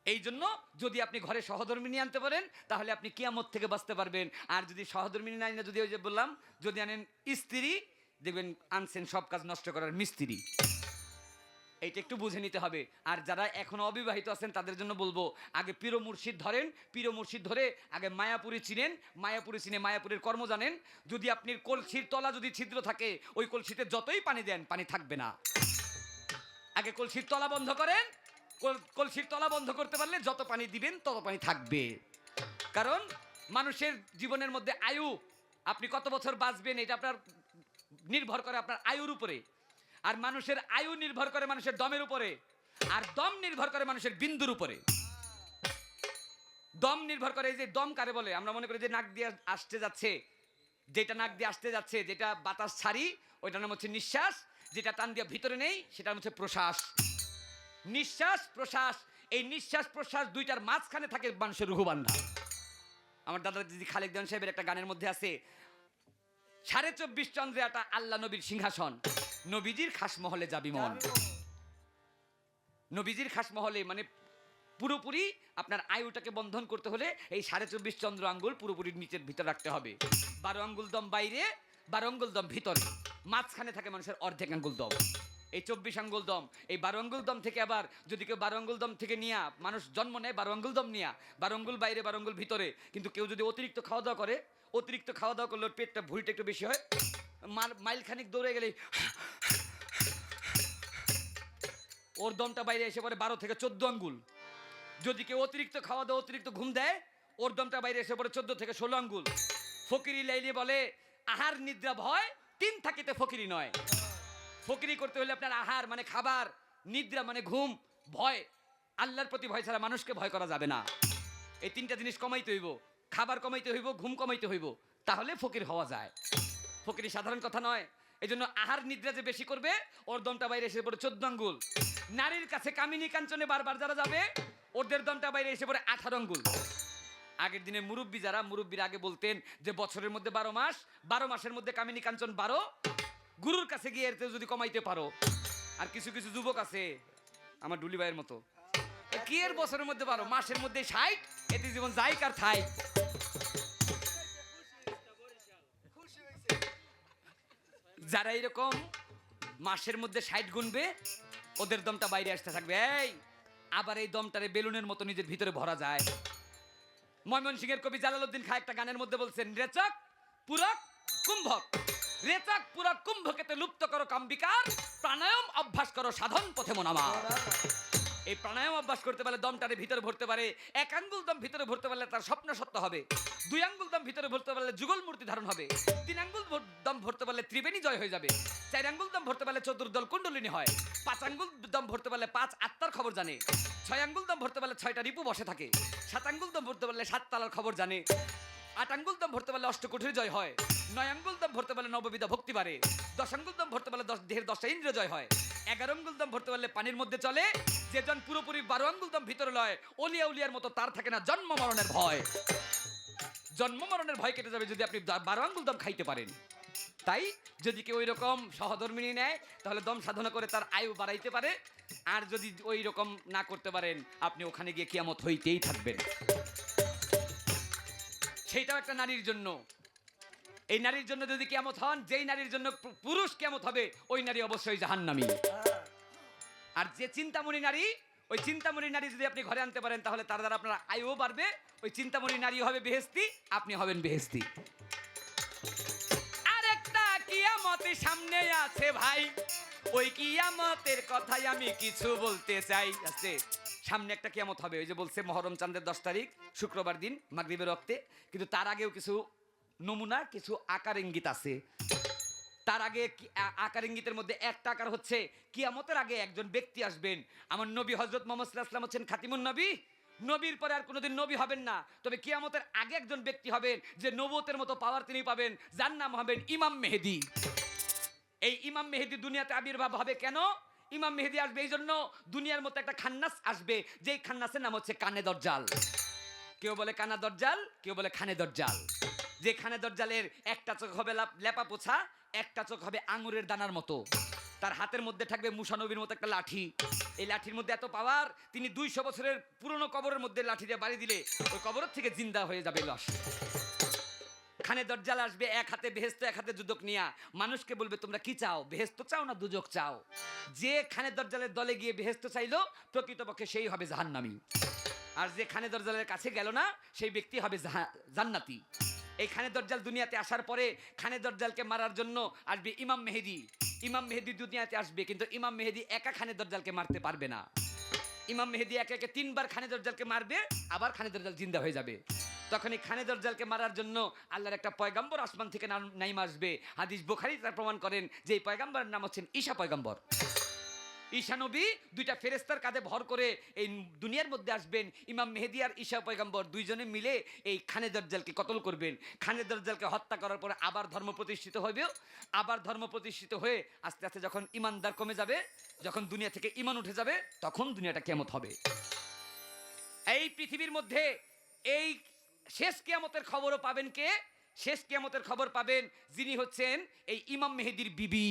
এই জন্য যদি আপনি ঘরে সহধর্মিনী আনতে পারেন তাহলে আপনি কিয়ামত থেকে বাঁচতে পারবেন। আর যদি সহধর্মিনী না, যদি ওই যে বললাম যদি আনেন স্ত্রী, দেখবেন আনছেন সব কাজ নষ্ট করার মিস্ত্রি। এইটা একটু বুঝে নিতে হবে। আর যারা এখনো অবিবাহিত আছেন তাদের জন্য বলবো, আগে পীর মুর্শিদ ধরেন, পীর মুর্শিদ ধরে আগে মায়াপুরী চিনেন, মায়াপুরী চিনে মায়াপুরের কর্ম জানেন। যদি আপনি কলসির তলা যদি ছিদ্র থাকে, ওই কলসিতে যতই পানি দেন পানি থাকবে না। আগে কলসির তলা বন্ধ করেন, কলসির তলা বন্ধ করতে পারলে যত পানি দিবেন তত পানি থাকবে। কারণ মানুষের জীবনের মধ্যে আয়ু, আপনি কত বছর বাঁচবেন এটা আপনার নির্ভর করে আপনার আয়ুর উপরে। আর মানুষের আয়ু নির্ভর করে মানুষের দমের উপরে, আর দম নির্ভর করে মানুষের বিন্দুর উপরে। দম নির্ভর করে, এই যে দম কারে বলে, আমরা মনে করি যে নাক দিয়ে আসতে যাচ্ছে, যেটা নাক দিয়ে আসতে যাচ্ছে, যেটা বাতাস ছাড়ি ওইটার নাম হচ্ছে নিঃশ্বাস, যেটা টান দিয়ে ভিতরে নেই সেটা হচ্ছে প্রশ্বাস। নিঃশ্বাস প্রশ্বাস, এই নিঃশ্বাস প্রশ্বাস দুইটার মাঝখানে থাকে মানুষের রুহু বান্ধা। আমার দাদা দিদি খালেক দেওয়ান সাহেবের একটা গানের মধ্যে আছে, 24.5 চন্দ্রে একটা আল্লাহ নবীর সিংহাসন, নবীজির খাস মহলে যাবি মন। নবীজির খাস মহলে মানে পুরোপুরি আপনার আয়ুটাকে বন্ধন করতে হলে এই 24.5 চন্দ্র আঙ্গুল পুরোপুরি নিচের ভিতর রাখতে হবে। 12 আঙ্গুল দম বাইরে, 12 আঙ্গুল দম ভিতরে, মাঝখানে থাকে মানুষের অর্ধেক আঙ্গুল দম। এই 24 আঙ্গুল দম, এই 12 আঙ্গুল দম থেকে আবার যদি কেউ 12 আঙ্গুল দম থেকে নিয়ে মানুষ জন্ম নেয় 12 আঙ্গুল দম নিয়ে, 12 আঙ্গুল বাইরে 12 আঙ্গুল ভিতরে। কিন্তু কেউ যদি অতিরিক্ত খাওয়া দাওয়া করে, অতিরিক্ত খাওয়া দাওয়া করলে পেটটা ভুঁড়িটা একটু বেশি হয়, মাইল খানিক দৌড়ে গেলে ওর দমটা বাইরে এসে পড়ে 12 থেকে 14 আঙ্গুল। যদি কেউ অতিরিক্ত খাওয়া দাওয়া অতিরিক্ত ঘুম দেয়, ওর দমটা বাইরে এসে পড়ে 14 থেকে 16 আঙ্গুল। ফকিরি লাইলে বলে আহার নিদ্রা ভয়, 3 থাকিতে ফকিরি নয়। ফকিরি করতে হলে আপনার আহার মানে খাবার, নিদ্রা মানে ঘুম, ভয়, আল্লাহর প্রতি ভয় ছাড়া মানুষকে ভয় করা যাবে না। এই 3টা জিনিস কমাইতে হইব, খাবার কমাইতে হইব, ঘুম কমাইতে হইব, তাহলে ফকির হওয়া যায়। ফকিরি সাধারণ কথা নয়। এই জন্য আহার নিদ্রা যে বেশি করবে ওর দমটা বাইরে এসে পড়ে 14 আঙ্গুল। নারীর কাছে কামিনী কাঞ্চনে বারবার যারা যাবে ওদের দমটা বাইরে এসে পড়ে 18 আঙ্গুল। আগের দিনে মুরব্বী যারা, মুরব্বীর আগে বলতেন যে বছরের মধ্যে 12 মাস, 12 মাসের মধ্যে কামিনী কাঞ্চন 12, গুরুর কাছে গিয়ে এর যদি কমাইতে পারো। আর কিছু কিছু যুবক আছে আমার ডুলি ভাইয়ের মতো, কি এর বছরের মধ্যে 12, মাসের মধ্যে 60, এতে জীবন যাই কার থাই। যারা এরকম মাসের মধ্যে 60 গুনবে ওদের দমটা বাইরে আসতে থাকবে। এই আবার এই দমটারে বেলুনের মতো নিজের ভিতরে ভরা যায়। ময়মনসিংহের কবি জালালউদ্দিন খাঁ একটা গানের মধ্যে বলছেন, রেচক পুরক কুম্ভক, রেচক পুরক কুম্ভকেতে লুপ্ত করো কাম্বিকার, প্রাণায়াম অভ্যাস করো সাধন পথে মন আমার। এই প্রাণায়াম অভ্যাস করতে পারলে দমটারে ভিতরে ভরতে পারে। এক আঙ্গুল দম ভিতরে ভরতে পারলে তার স্বপ্ন সত্য হবে। দুই আঙ্গুল দম ভিতরে ভরতে পারলে যুগল মূর্তি ধারণ হবে। তিন আঙ্গুল দম ভরতে পারলে ত্রিবেণী জয় হয়ে যাবে। চার আঙ্গুল দম ভরতে পারলে চতুর্দল কুণ্ডলিনী হয়। পাঁচ আঙ্গুল দম ভরতে পারলে পাঁচ আত্মার খবর জানে। ছয় আঙ্গুল দম ভরতে পারলে ছয়টা রিপু বসে থাকে। সাত আঙ্গুল দম ভরতে পারলে সাত তালার খবর জানে। আট আঙ্গুল দম ভরতে পারলে অষ্টকোঠের জয় হয়। নয় আঙ্গুল দম ভরতে পারলে নববিধা ভক্তি বাড়ে। দশ আঙ্গুল দম ভরতে পারলে দেহের 10টা ইন্দ্রিয় জয় হয়। 11 আঙ্গুল দম ভরতে পারলে পানির মধ্যে চলে। যে জন পুরোপুরি 12 আঙ্গুল দম ভিতরে লয়, ওলিয়া উলিয়ার মতো তার থাকে না জন্ম মরণের ভয়। জন্ম মরণের ভয় কেটে যাবে যদি আপনি 12 আঙ্গুল দম খাইতে পারেন। তাই যদি কেউ ওই রকম সহধর্মিনী নেয় তাহলে দম সাধনা করে তার আয়ু বাড়াইতে পারে। আর যদি ওই রকম না করতে পারেন আপনি ওখানে গিয়ে কিয়ামত হইতেই থাকবেন। সেইটাও একটা নারীর জন্য। এই নারীর জন্য যদি কিয়ামত হন, যেই নারীর জন্য পুরুষ কিয়ামত হবে ওই নারী অবশ্যই জাহান্নামী। আর যে চিন্তামণি নারী, ওই চিন্তামণি নারী যদি আপনি ঘরে আনতে পারেন তাহলে তার দ্বারা আপনার আয়ুও বাড়বে। ওই চিন্তামণি নারী হবে বেহেশতি, আপনি হবেন বেহেশতি। আরেকটা কিয়ামত সামনে আছে ভাই, ওই কিয়ামতের কথাই আমি কিছু বলতে চাই। আছে সামনে একটা কিয়ামত হবে, ওই যে বলছে মহরম চাঁদের 10 তারিখ শুক্রবার দিন মাগরিবের রক্তে। কিন্তু তার আগেও কিছু নমুনা, কিছু আকার ইঙ্গিত আছে। তার আগে আকার ইঙ্গিতের মধ্যে একটা আকার হচ্ছে কিয়ামতের আগে একজন ব্যক্তি আসবেন। আমার নবী হযরত মুহাম্মদ সাল্লাল্লাহু আলাইহি ওয়াসাল্লাম হচ্ছেন খাতিমুন নবী। নবীর পরে আর কোনোদিন নবী হবেন না। তবে কিয়ামতের আগে একজন ব্যক্তি হবেন যে নবুয়তের মতো পাওয়ার তিনি পাবেন, যার নাম হবেন ইমাম মেহেদী। এই ইমাম মেহেদী দুনিয়াতে আবির্ভাব হবে কেন? ইমাম মেহেদী আসবে এই জন্য, দুনিয়ার মতো একটা খান্নাস আসবে, যেই খান্নাসের নাম হচ্ছে কানে দজ্জাল। কেউ বলে কানা দজ্জাল, কেউ বলে খানে দজ্জাল। যে খানে দজ্জালের একটা চোখ হবে লেপা পোছা, একটা চোখ হবে আঙুরের দানার মতো। তার হাতের মধ্যে থাকবে মুসা নবীর মতো একটা লাঠি। এই লাঠির মধ্যে এত পাওয়ার, তিনি 200 বছরের পুরনো কবরের মধ্যে লাঠি দিয়ে বাড়ি দিলে ওই কবরের থেকে জিন্দা হয়ে যাবে লাশ। খানে দজ্জাল আসবে এক হাতে বেহেশত, এক হাতে দুজক নিয়া। মানুষকে বলবে তোমরা কি চাও, বেহেশত চাও না দুজক চাও? যে খানে দজ্জালের দলে গিয়ে বেহেশত চাইলো প্রকৃতপক্ষে সেই হবে জাহান্নামী। আর যে খানে দজ্জালের কাছে গেল না সেই ব্যক্তি হবে জান্নাতি। এই খানে দজ্জাল দুনিয়াতে আসার পরে খানে দজ্জালকে মারার জন্য আসবে ইমাম মেহেদী। ইমাম মেহেদী দুনিয়াতে আসবে, কিন্তু ইমাম মেহেদী একা খানে দজ্জালকে মারতে পারবে না। ইমাম মেহেদী একে একে 3 বার খানে দজ্জালকে মারবে, আবার খানে দজ্জাল জিন্দা হয়ে যাবে। তখন এই খানে দজ্জালকে মারার জন্য আল্লাহর একটা পয়গাম্বর আসমান থেকে নাইমা আসবে। হাদিস বুখারী তার প্রমাণ করেন যে এই পয়গাম্বরের নাম হচ্ছেন ঈসা পয়গাম্বর। ঈসা নবী 2টা ফেরেশতার কাঁধে ভর করে এই দুনিয়ার মধ্যে আসবেন। ইমাম মেহেদী আর ঈসা পয়গাম্বর দুইজনে মিলে এই খানে দজ্জালকে কতল করবেন। খানে দজ্জালকে হত্যা করার পরে আবার ধর্ম প্রতিষ্ঠিত হবে। আবার ধর্ম প্রতিষ্ঠিত হয়ে আস্তে আস্তে যখন ইমানদার কমে যাবে, যখন দুনিয়া থেকে ঈমান উঠে যাবে, তখন দুনিয়াটা কিয়ামত হবে। এই পৃথিবীর মধ্যে এই শেষ কিয়ামতের খবরও পাবেন কে? শেষ কিয়ামতের খবর পাবেন যিনি হচ্ছেন এই ইমাম মেহেদীর বিবি।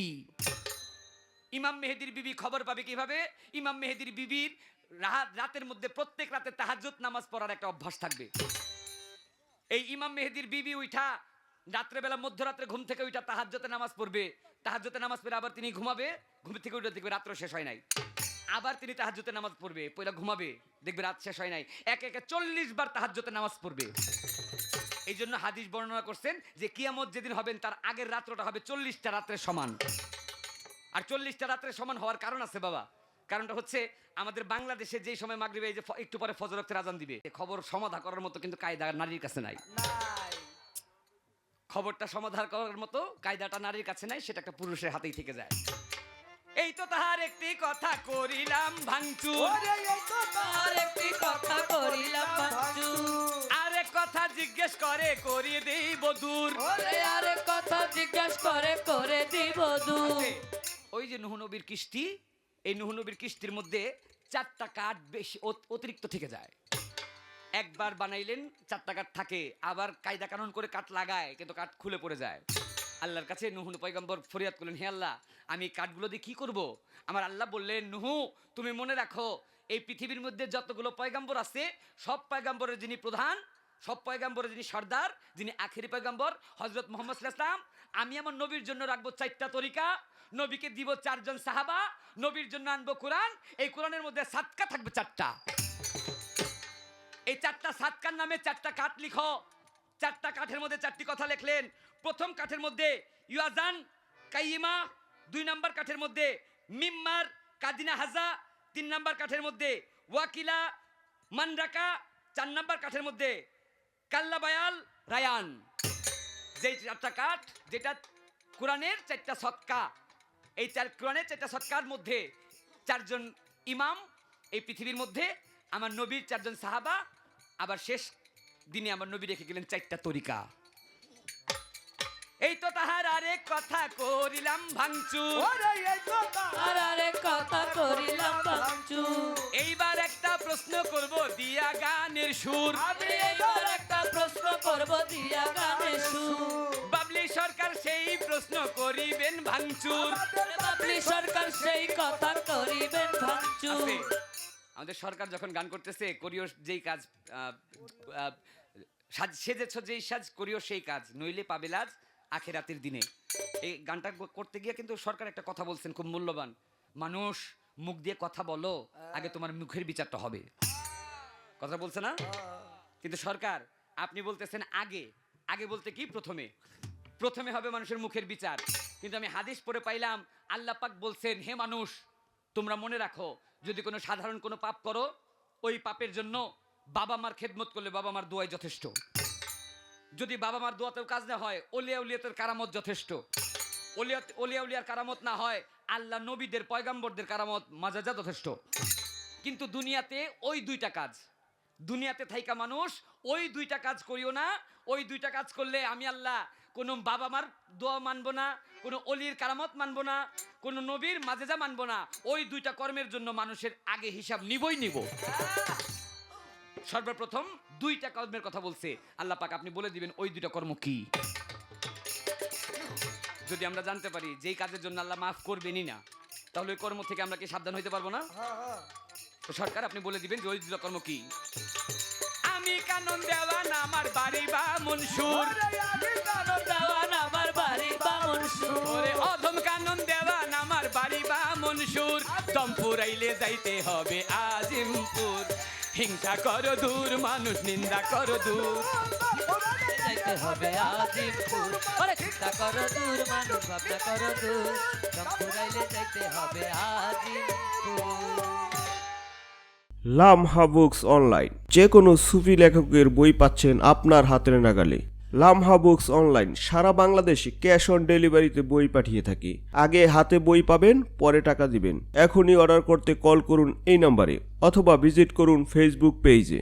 ইমাম মেহেদীর বিবি খবর পাবে কিভাবে? ইমাম মেহেদীর বিবির রাতের মধ্যে প্রত্যেক রাতে তাহাজ্জুদ নামাজ পড়ার একটা অভ্যাস থাকবে। এই ইমাম মেহেদীর বিবি উঠা রাত্রেবেলা মধ্যরাত্রে ঘুম থেকে উঠা তাহাজ্জুদের নামাজ পড়বে। তাহাজ্জুদের নামাজ পড়ে আবার তিনি ঘুমাবে, ঘুম থেকে উঠে দেখবে রাত্র শেষ হয় নাই। আবার তিনি তাহাজ্জুদের নামাজ পড়বে, পয়লা ঘুমাবে, দেখবে রাত শেষ হয় নাই। একে একে 40 বার তাহাজ্জুদের নামাজ পড়বে। এই জন্য হাদিস বর্ণনা করছেন যে কিয়ামত যেদিন হবেন তার আগের রাত্রটা হবে 40টা রাত্রের সমান। আর 40টা রাত্রের সমান হওয়ার কারণ আছে বাবা। কারণটা হচ্ছে আমাদের বাংলাদেশে যেই সময় মাগরিবে এই যে একটু পরে ফজর ওয়াক্তের আজান দিবে, খবর সমাধা করার মতো কিন্তু কায়দা নারীর কাছে নাই। খবরটা সমাধান করার মতো কায়দাটা নারীর কাছে নাই, সেটা একটা পুরুষের হাতেই থেকে যায়। এই তো তাহার একটি কথা করিলাম ভাঙচুর, আর একটি কথা করিলাম ভাঙচুর। আরেক কথা জিজ্ঞেস করে করিয়ে দেব দূর। আরেক কথা জিজ্ঞেস করে দিব দূর। ওই যে নূহ নবীর কিস্তি, এই নূহ নবীর কিস্তির মধ্যে 4টা কাঠ বেশি অতিরিক্ত থেকে যায়। একবার বানাইলেন 4টা কাঠ থাকে, আবার কায়দা কানুন করে কাঠ লাগায় কিন্তু কাঠ খুলে পড়ে যায়। আল্লাহর কাছে নূহ পয়গম্বর ফরিয়াদ করলেন, হে আল্লাহ আমি কাঠগুলো দিয়ে কি করব? আমার আল্লাহ বললেন, নূহ তুমি মনে রাখো এই পৃথিবীর মধ্যে যতগুলো পয়গম্বর আছে সব পয়গম্বরের যিনি প্রধান, সব পয়গম্বরের যিনি সর্দার, যিনি আখেরি পয়গম্বর হযরত মুহাম্মদ সাল্লাল্লাহু আলাইহি ওয়াসাল্লাম, আমি আমার নবীর জন্য রাখবো 4টা তরিকা, নবীকে দিব 4 জন সাহাবা, নবীর জন্য আনবো কোরআন। এই কোরআনের মধ্যে সাদকা থাকবে 4টা। এই 4টা সাদকার নামে 4টা কাঠ লিখো। 4টা কাঠের মধ্যে 4টি কথা লিখলেন। প্রথম কাঠের মধ্যে ইয়াজান কাইমা, 2 নম্বর কাঠের মধ্যে মিম্মার কাদিনা হাজা, 3 নাম্বার কাঠের মধ্যে ওয়াকিলা মানরাকা, 4 নাম্বার কাঠের মধ্যে কাল্লা বায়াল রায়ান। যেই 4টা কাঠ, যেটা কোরআনের 4টা সৎকা, এই কোরআনের 4টা সৎকার মধ্যে 4জন ইমাম এই পৃথিবীর মধ্যে, আমার নবীর 4জন সাহাবা, আবার শেষ দিনে আমার নবী রেখে গেলেন 4টা তরিকা। এই তো তাহার আরেক কথা করিলাম ভাঙচুর, ওরে এই তো আর আরেক কথা করিলাম ভাঙচুর। এইবার একটা প্রশ্ন করব দিয়া গানের সুর। আমি এবার একটা প্রশ্ন করব দিয়া গানের সুর। বাবলি সরকার সেই প্রশ্ন করিবেন ভাঙচুর। বাবলি সরকার সেই কথা করিবেন ভাঙচুর। আছে। আমাদের সরকার যখন গান করতেছে, করিও যেই কাজ, সেজেছ যেই সাজ, করিও সেই কাজ, নইলে পাবে লাজ আখেরাতের দিনে। এই গানটা করতে গিয়ে কিন্তু সরকার একটা কথা বলছেন খুব মূল্যবান, মানুষ মুখ দিয়ে কথা বলো, আগে তোমার মুখের বিচারটা হবে। কথা বলছে না? কিন্তু সরকার আপনি বলতেছেন আগে, আগে বলতে কি প্রথমে হবে মানুষের মুখের বিচার। কিন্তু আমি হাদিস পড়ে পাইলাম আল্লাহ পাক বলছেন, হে মানুষ তোমরা মনে রাখো, যদি কোনো সাধারণ কোনো পাপ করো, ওই পাপের জন্য বাবা মার খেদমত করলে বাবা মার দোয়াই যথেষ্ট। যদি বাবা মার দোয়াতেও কাজ না হয়, ওলিয়া উলিয়াতের কারামত যথেষ্ট। ওলিয়া উলিয়ার কারামত না হয়, আল্লাহ নবীদের পয়গাম্বরদের কারামত মাজাজা যথেষ্ট। কিন্তু দুনিয়াতে ওই 2টা কাজ, দুনিয়াতে থাইকা মানুষ ওই 2টা কাজ করিও না। ওই 2টা কাজ করলে আমি আল্লাহ কোনো বাবা মার দোয়া মানবো না, কোনো অলির কারামত মানবো না, কোনো নবীর মাজেজা মানবো না। ওই 2টা কর্মের জন্য মানুষের আগে হিসাব নিব। সর্বপ্রথম 2টা কর্মের কথা বলছে আল্লাহ পাক, আপনি বলে দিবেন ওই 2টা কর্ম কি। যদি আমরা জানতে পারি যেই কাজের জন্য আল্লাহ মাফ করবেনই না, তাহলে ওই কর্ম থেকে আমরা কি সাবধান হইতে পারবো না? তো সরকার আপনি বলে দিবেন যে ওই 2টা কর্ম কি। আমি কানন দেওয়ান আমার বাড়ি বা মনসুর, আমি কানন দেওয়ান আমার বাড়ি বামন সুর। ওরে অধম কানন দেওয়ান আমার বাড়ি বা মনসুর, দম ফুরাইলে যাইতে হবে আজিমপুর। হিংসা করো দূর, মানুষ নিন্দা করো দূর। যাইতে হবে আজিমপুর। ওরে চিন্তা করো দূর, মানুষ ভাবনা করো দূর। দম ফুরাইলে যাইতে হবে আজিমপুর। লামহা বুকস অনলাইন, যে কোনো সুফি লেখকের বই পাচ্ছেন আপনার হাতের নাগালে। লামহা বুকস অনলাইন সারা বাংলাদেশে ক্যাশ অন ডেলিভারিতে বই পাঠিয়ে থাকি। আগে হাতে বই পাবেন, পরে টাকা দিবেন। এখনই অর্ডার করতে কল করুন এই নম্বরে, অথবা ভিজিট করুন ফেসবুক পেজে।